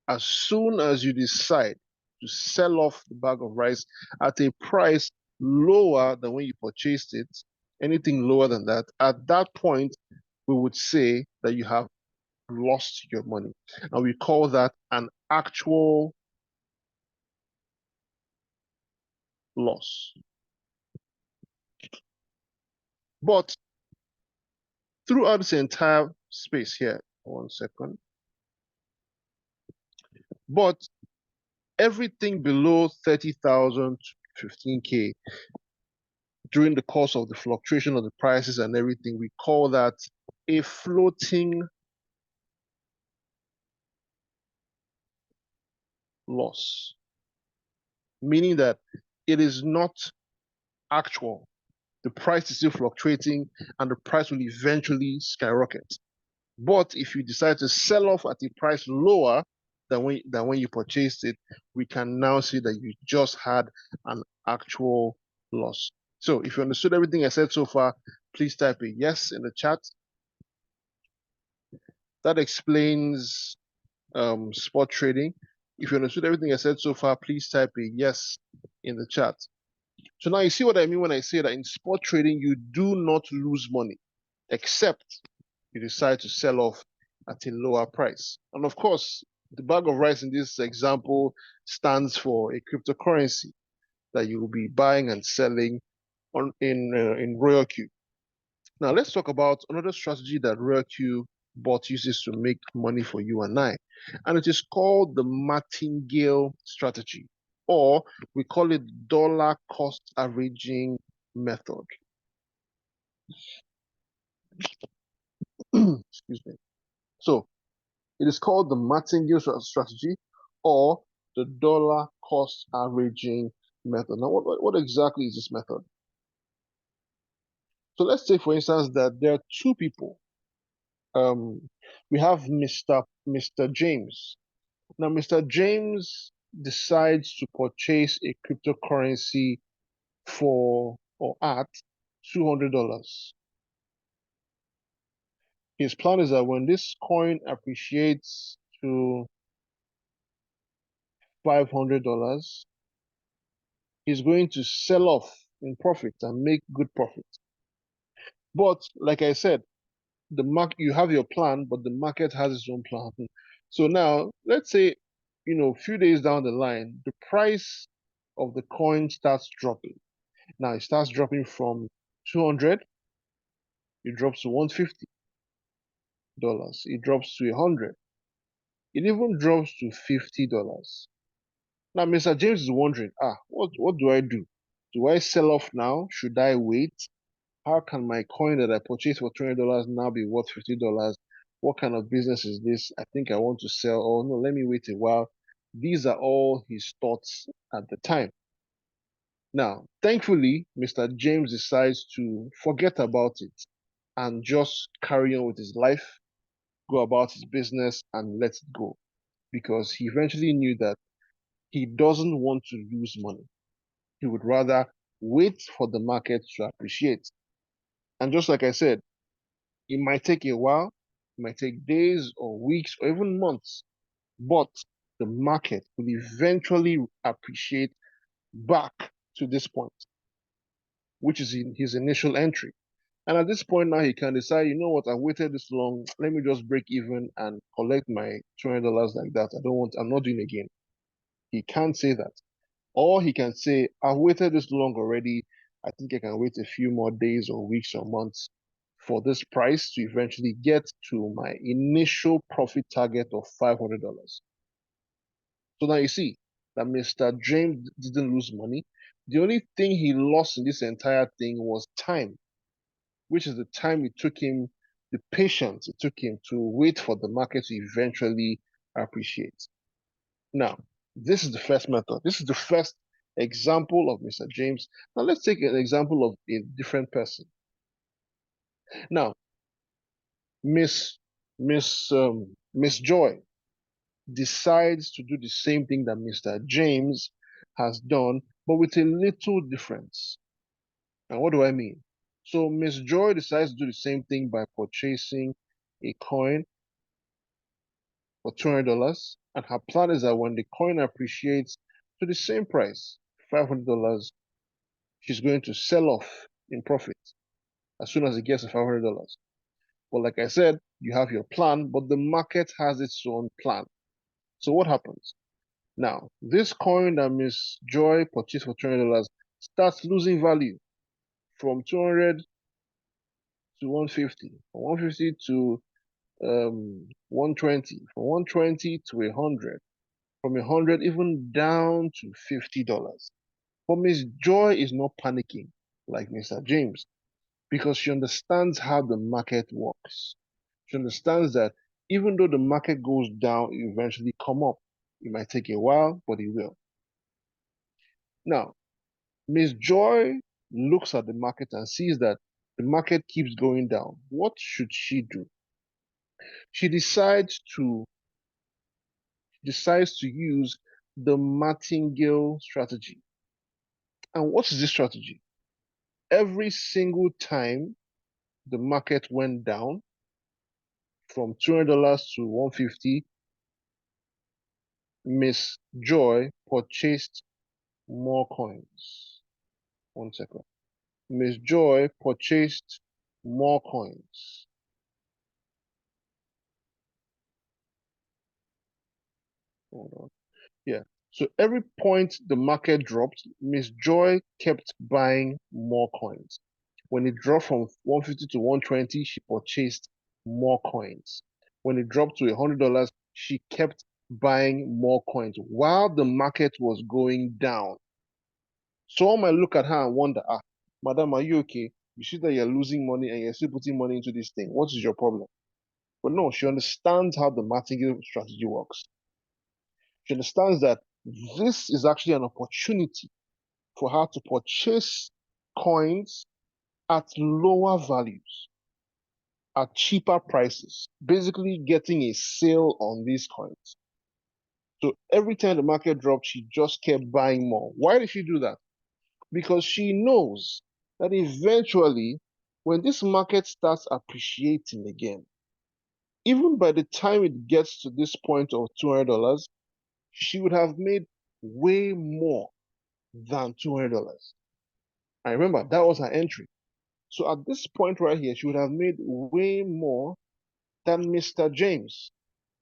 As soon as you decide to sell off the bag of rice at a price lower than when you purchased it, anything lower than that, at that point, we would say that you have lost your money. And we call that an actual loss. But throughout this entire space here, 1 second, but everything below 30,000 to 15K during the course of the fluctuation of the prices and everything, we call that a floating loss, meaning that it is not actual. The price is still fluctuating and the price will eventually skyrocket. But if you decide to sell off at a price lower than when you purchased it, we can now see that you just had an actual loss. So if you understood everything I said so far, please type a yes in the chat. That explains spot trading. If you understood everything I said so far, please type a yes in the chat. So now you see what I mean when I say that in spot trading, you do not lose money, except you decide to sell off at a lower price. And of course, the bag of rice in this example stands for a cryptocurrency that you will be buying and selling in RoyalQ. Now let's talk about another strategy that RoyalQ bot uses to make money for you and I, and it is called the martingale strategy, or we call it dollar cost averaging method. Excuse me. So it is called the martingale strategy, or the dollar cost averaging method. Now, what exactly is this method? So let's say, for instance, that there are two people. We have Mr. James. Now, Mr. James decides to purchase a cryptocurrency for or at $200. His plan is that when this coin appreciates to $500, he's going to sell off in profit and make good profit. But like I said, you have your plan, but the market has its own plan. So now let's say, a few days down the line, the price of the coin starts dropping. Now it starts dropping from 200, it drops to $150. It drops to 100. It even drops to $50. Now Mr. James is wondering, what do I do? Do I sell off now? Should I wait? How can my coin that I purchased for $20 now be worth $50? What kind of business is this? I think I want to sell. Oh no, let me wait a while. These are all his thoughts at the time. Now, thankfully, Mr. James decides to forget about it and just carry on with his life, go about his business and let it go. Because he eventually knew that he doesn't want to lose money. He would rather wait for the market to appreciate. And just like I said, it might take a while, it might take days or weeks or even months, but the market will eventually appreciate back to this point, which is in his initial entry. And at this point now he can decide, you know what, I've waited this long, let me just break even and collect my $20 like that. I'm not doing it again. He can't say that. Or he can say, I've waited this long already. I think I can wait a few more days or weeks or months for this price to eventually get to my initial profit target of $500. So now you see that Mr. James didn't lose money. The only thing he lost in this entire thing was time, which is the time it took him, the patience it took him to wait for the market to eventually appreciate. Now, this is the first method. This is the first example of Mr. James. Now, let's take an example of a different person. Now, Miss Joy decides to do the same thing that Mr. James has done, but with a little difference. And what do I mean? So Miss Joy decides to do the same thing by purchasing a coin for $200, and her plan is that when the coin appreciates to the same price, $500, she's going to sell off in profit as soon as it gets to $500. But like I said, you have your plan, but the market has its own plan. So what happens? Now, this coin that Miss Joy purchased for $200 starts losing value from 200 to 150, from 150 to 120, from 120 to 100, from 100 even down to $50. But Miss Joy is not panicking like Mr. James because she understands how the market works. She understands that even though the market goes down, it eventually come up. It might take a while, but it will. Now, Miss Joy looks at the market and sees that the market keeps going down. What should she do? She decides to use the martingale strategy. And what is this strategy? Every single time the market went down from $200 to 150, Miss Joy purchased more coins. 1 second. Miss Joy purchased more coins. Hold on. Yeah. So every point the market dropped, Miss Joy kept buying more coins. When it dropped from 150 to 120, she purchased more coins. When it dropped to $100, she kept buying more coins while the market was going down. Someone might look at her and wonder, madam, are you okay? You see that you're losing money and you're still putting money into this thing. What is your problem? But no, she understands how the martingale strategy works. She understands that this is actually an opportunity for her to purchase coins at lower values, at cheaper prices, basically getting a sale on these coins. So every time the market dropped, she just kept buying more. Why did she do that? Because she knows that eventually, when this market starts appreciating again, even by the time it gets to this point of $200, she would have made way more than $200. I remember that was her entry. So at this point right here, she would have made way more than Mr. James.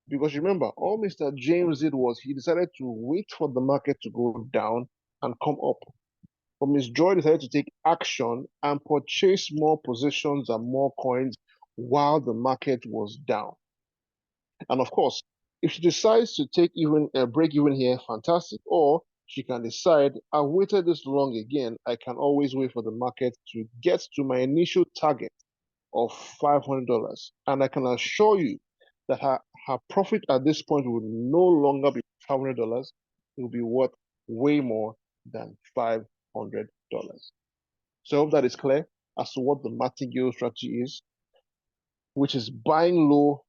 Because remember, all Mr. James did was he decided to wait for the market to go down and come up. But Miss Joy decided to take action and purchase more positions and more coins while the market was down. And of course, if she decides to take even a break even here, fantastic. Or she can decide, I waited this long again, I can always wait for the market to get to my initial target of $500. And I can assure you that her profit at this point will no longer be $500. It will be worth way more than $500. So I hope that is clear as to what the martingale strategy is, which is buying low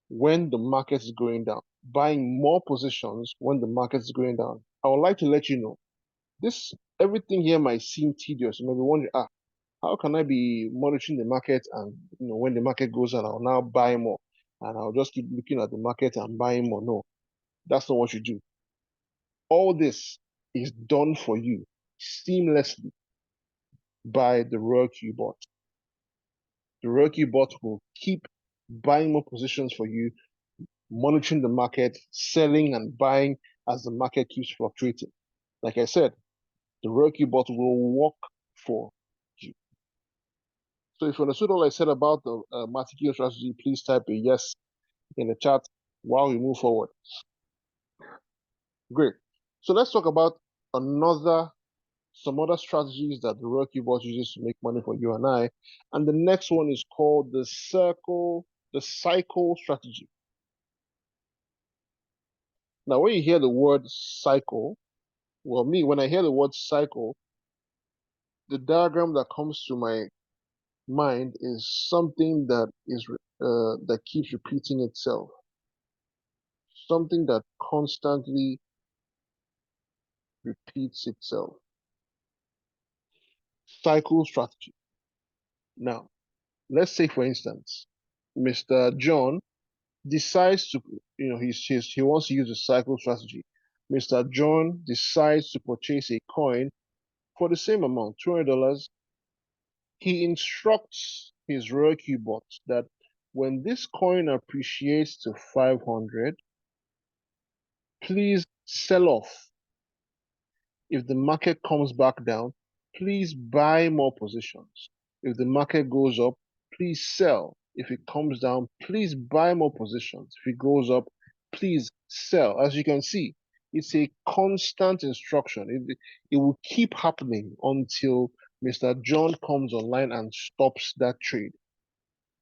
when the market is going down, buying more positions when the market is going down. I would like to let you know, this everything here might seem tedious. You may be wondering, how can I be monitoring the market and when the market goes down, I'll now buy more and I'll just keep looking at the market and buying more. No, that's not what you do. All this is done for you seamlessly by the Roku bot. The Roku bot will keep buying more positions for you, monitoring the market, selling and buying as the market keeps fluctuating. Like I said, the Roku bot will work for you. So if you understood all I said about the martingale strategy, please type a yes in the chat while we move forward. Great. So let's talk about some other strategies that the Roku bot uses to make money for you and I. And the next one is called the cycle strategy. Now, when you hear the word cycle, well, when I hear the word cycle, the diagram that comes to my mind is something that that keeps repeating itself, something that constantly repeats itself. Cycle strategy. Now, let's say for instance, Mr. John decides to, he wants to use a cycle strategy. Mr. John decides to purchase a coin for the same amount, $200. He instructs his Roku bot that when this coin appreciates to 500, please sell off. If the market comes back down, please buy more positions. If the market goes up, please sell. If it comes down, please buy more positions. If it goes up, please sell. As you can see, it's a constant instruction. It will keep happening until Mr. John comes online and stops that trade.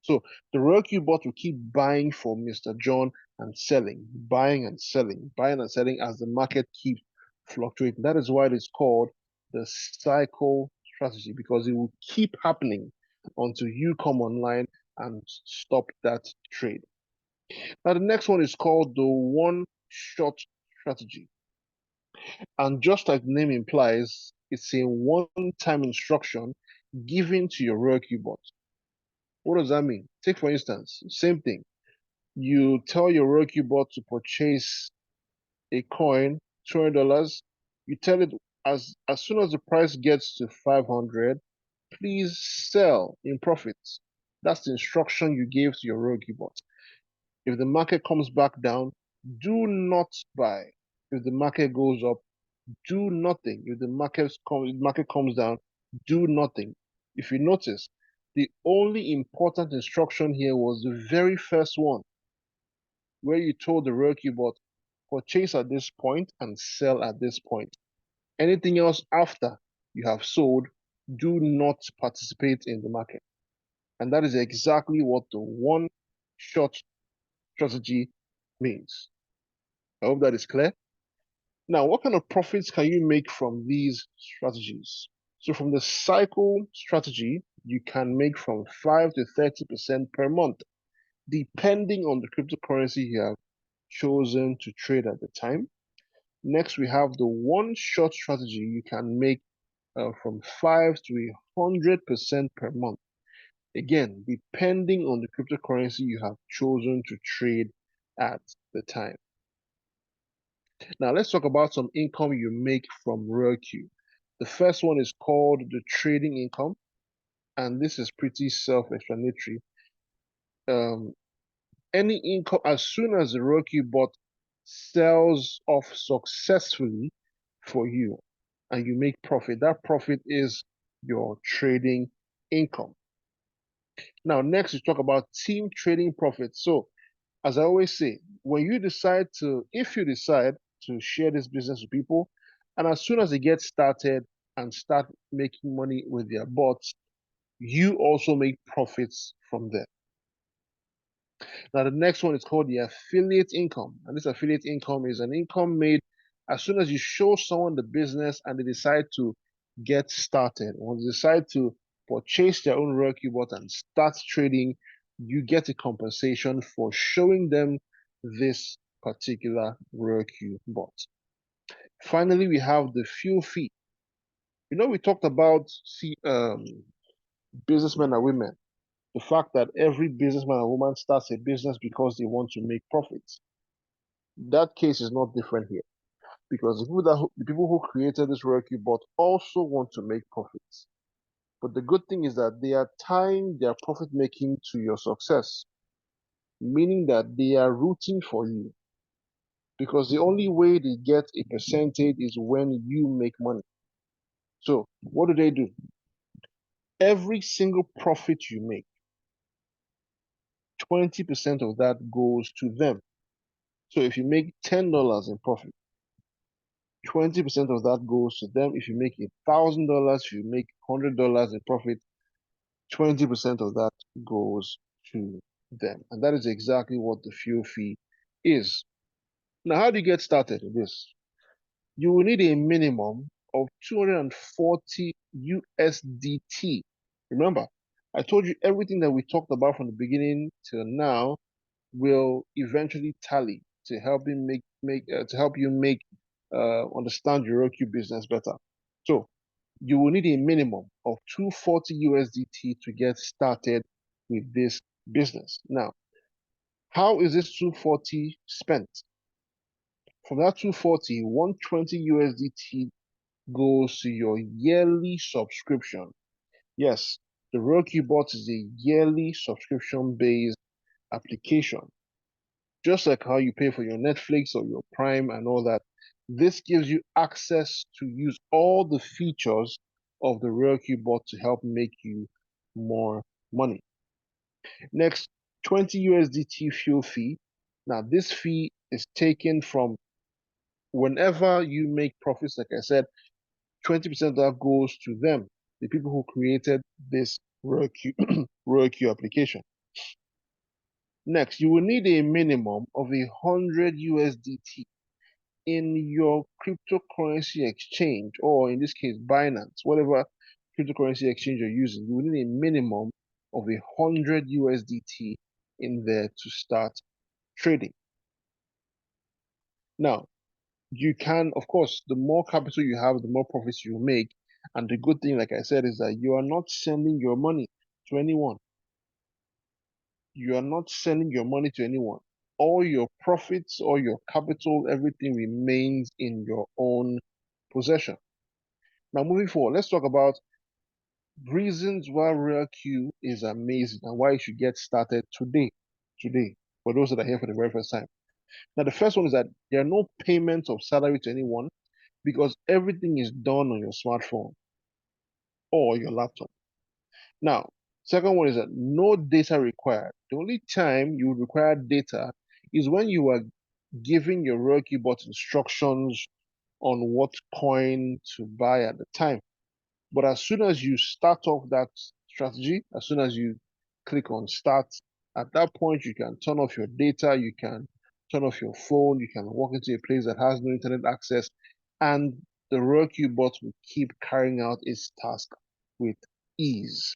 So the Roku bot will keep buying for Mr. John and selling, buying and selling, buying and selling as the market keeps fluctuating. That is why it is called the cycle strategy, because it will keep happening until you come online and stop that trade. Now, the next one is called the one-shot strategy. And just like the name implies, it's a one-time instruction given to your Roku bot. What does that mean? Take, for instance, same thing. You tell your Roku bot to purchase a coin, $200. You tell it as soon as the price gets to 500, please sell in profits. That's the instruction you gave to your Roku bot. If the market comes back down, do not buy. If the market goes up, do nothing. If the market comes down, do nothing. If you notice, the only important instruction here was the very first one, where you told the Roku bot, purchase at this point and sell at this point. Anything else after you have sold, do not participate in the market. And that is exactly what the one-shot strategy means. I hope that is clear. Now, what kind of profits can you make from these strategies? So from the cycle strategy, you can make from 5 to 30% per month, depending on the cryptocurrency you have chosen to trade at the time. Next, we have the one-shot strategy. You can make from 5 to 100% per month. Again, depending on the cryptocurrency you have chosen to trade at the time. Now, let's talk about some income you make from Roku. The first one is called the trading income, and this is pretty self-explanatory. Any income, as soon as the Roku bot sells off successfully for you and you make profit, that profit is your trading income. Now, next, we talk about team trading profits. So, as I always say, when you decide to, if you decide to share this business with people, and as soon as they get started and start making money with their bots, you also make profits from there. Now, the next one is called the affiliate income. And this affiliate income is an income made as soon as you show someone the business and they decide to get started, or they decide to purchase their own Roku bot and start trading, you get a compensation for showing them this particular Roku bot. Finally, we have the fuel fee. You know, we talked about businessmen and women. The fact that every businessman and woman starts a business because they want to make profits. That case is not different here, because the people who created this Roku bot also want to make profits. But the good thing is that they are tying their profit making to your success, meaning that they are rooting for you. Because the only way they get a percentage is when you make money. So what do? Every single profit you make, 20% of that goes to them. So if you make $10 in profit, 20% of that goes to them. If you make $1,000, if you make $100 in profit, 20% of that goes to them. And that is exactly what the fuel fee is. Now, how do you get started with this? You will need a minimum of 240 USDT. Remember, I told you everything that we talked about from the beginning till now will eventually tally to help you understand your Roku business better. So you will need a minimum of 240 USDT to get started with this business. Now, how is this 240 spent? From that 240, 120 USDT goes to your yearly subscription. Yes, the Roku bot is a yearly subscription-based application. Just like how you pay for your Netflix or your Prime and all that, this gives you access to use all the features of the Roku bot to help make you more money. Next, 20 USDT fuel fee. Now, this fee is taken from whenever you make profits. Like I said, 20% of that goes to them, the people who created this Roku, Roku application. Next, you will need a minimum of 100 USDT in your cryptocurrency exchange, or in this case, Binance, whatever cryptocurrency exchange you're using. You will need a minimum of 100 USDT in there to start trading. Now, you can, of course, the more capital you have, the more profits you make. And the good thing, like I said, is that you are not sending your money to anyone. You are not sending your money to anyone. All your profits, all your capital, everything remains in your own possession. Now, moving forward, let's talk about reasons why RoyalQ is amazing and why you should get started today. For those that are here for the very first time. Now, the first one is that there are no payments of salary to anyone because everything is done on your smartphone or your laptop. Now, second one is that no data required. The only time you would require data is when you are giving your RoyalQ bot instructions on what coin to buy at the time. But as soon as you start off that strategy, as soon as you click on start, at that point, you can turn off your data, you can turn off your phone, you can walk into a place that has no internet access, and the RoyalQ bot will keep carrying out its task with ease.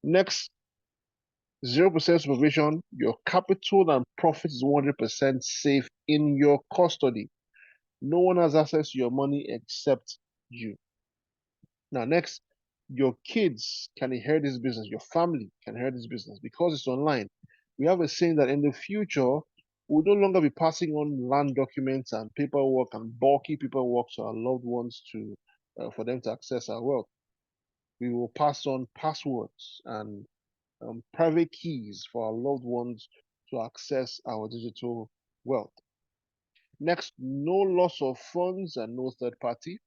Next, 0% supervision, your capital and profit is 100% safe in your custody. No one has access to your money except you. Now, next, your kids can inherit this business, your family can inherit this business because it's online. We have a saying that in the future, we'll no longer be passing on land documents and paperwork and bulky paperwork to our loved ones for them to access our wealth. We will pass on passwords and private keys for our loved ones to access our digital wealth. Next, no loss of funds and no third party.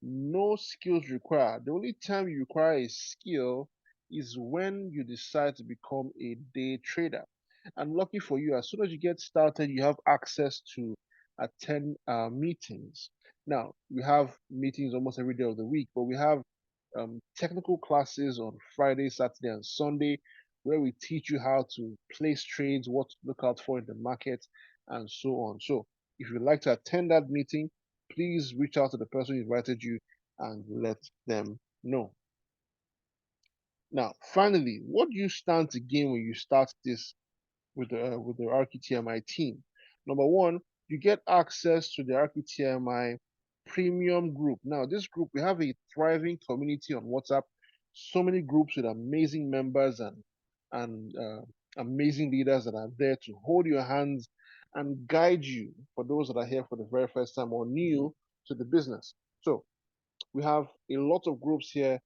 No skills required. The only time you require a skill is when you decide to become a day trader. And lucky for you, as soon as you get started, you have access to attend meetings. Now, we have meetings almost every day of the week, but we have technical classes on Friday, Saturday, and Sunday, where we teach you how to place trades, what to look out for in the market, and so on. So if you'd like to attend that meeting, please reach out to the person who invited you and let them know. Now, finally, what do you stand to gain when you start this with the RoyalQ team? Number one, you get access to the RoyalQ premium group. Now, this group, we have a thriving community on WhatsApp, so many groups with amazing members and amazing leaders that are there to hold your hands and guide you for those that are here for the very first time or new to the business. So we have a lot of groups here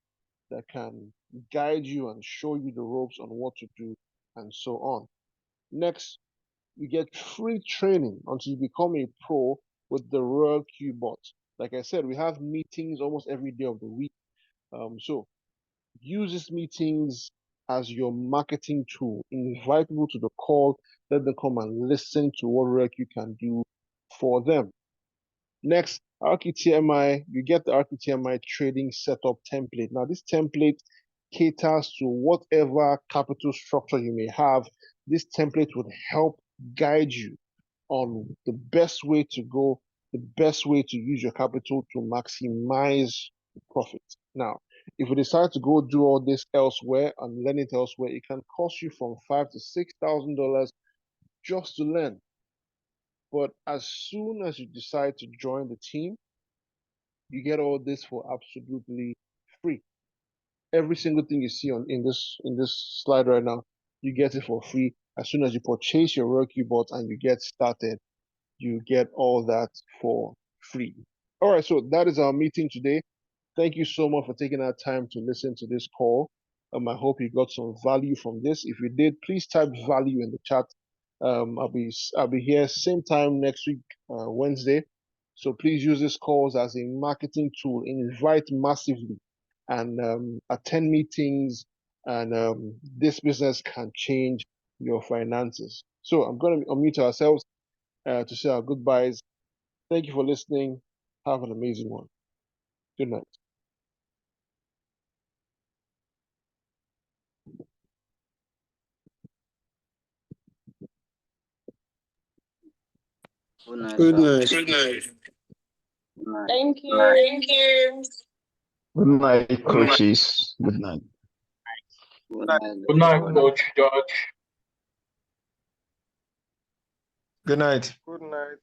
that can guide you and show you the ropes on what to do and so on. Next, you get free training until you become a pro with the RoyalQ bot. Like I said, we have meetings almost every day of the week. So use these meetings as your marketing tool. Invite people to the call, let them come and listen to what RoyalQ can do for them. Next, RoyalQ, you get the RoyalQ trading setup template. Now, this template caters to whatever capital structure you may have. This template would help guide you on the best way to go, the best way to use your capital to maximize profit. Now, if you decide to go do all this elsewhere and learn it elsewhere, it can cost you from $5,000 to $6,000 just to learn. But as soon as you decide to join the team, you get all this for absolutely free. Every single thing you see in this slide right now, you get it for free. As soon as you purchase your RoyalQ bot and you get started, you get all that for free. All right, so that is our meeting today. Thank you so much for taking our time to listen to this call. I hope you got some value from this. If you did, please type value in the chat. I'll be here same time next week, Wednesday. So please use this calls as a marketing tool. Invite massively and attend meetings, and this business can change your finances. So I'm going to unmute ourselves to say our goodbyes. Thank you for listening. Have an amazing one. Good night. Good night. Good night. Good night. Thank you. Thank you. Good night, coaches. Good night. Good night. Good night, Coach George. Good night. Good night.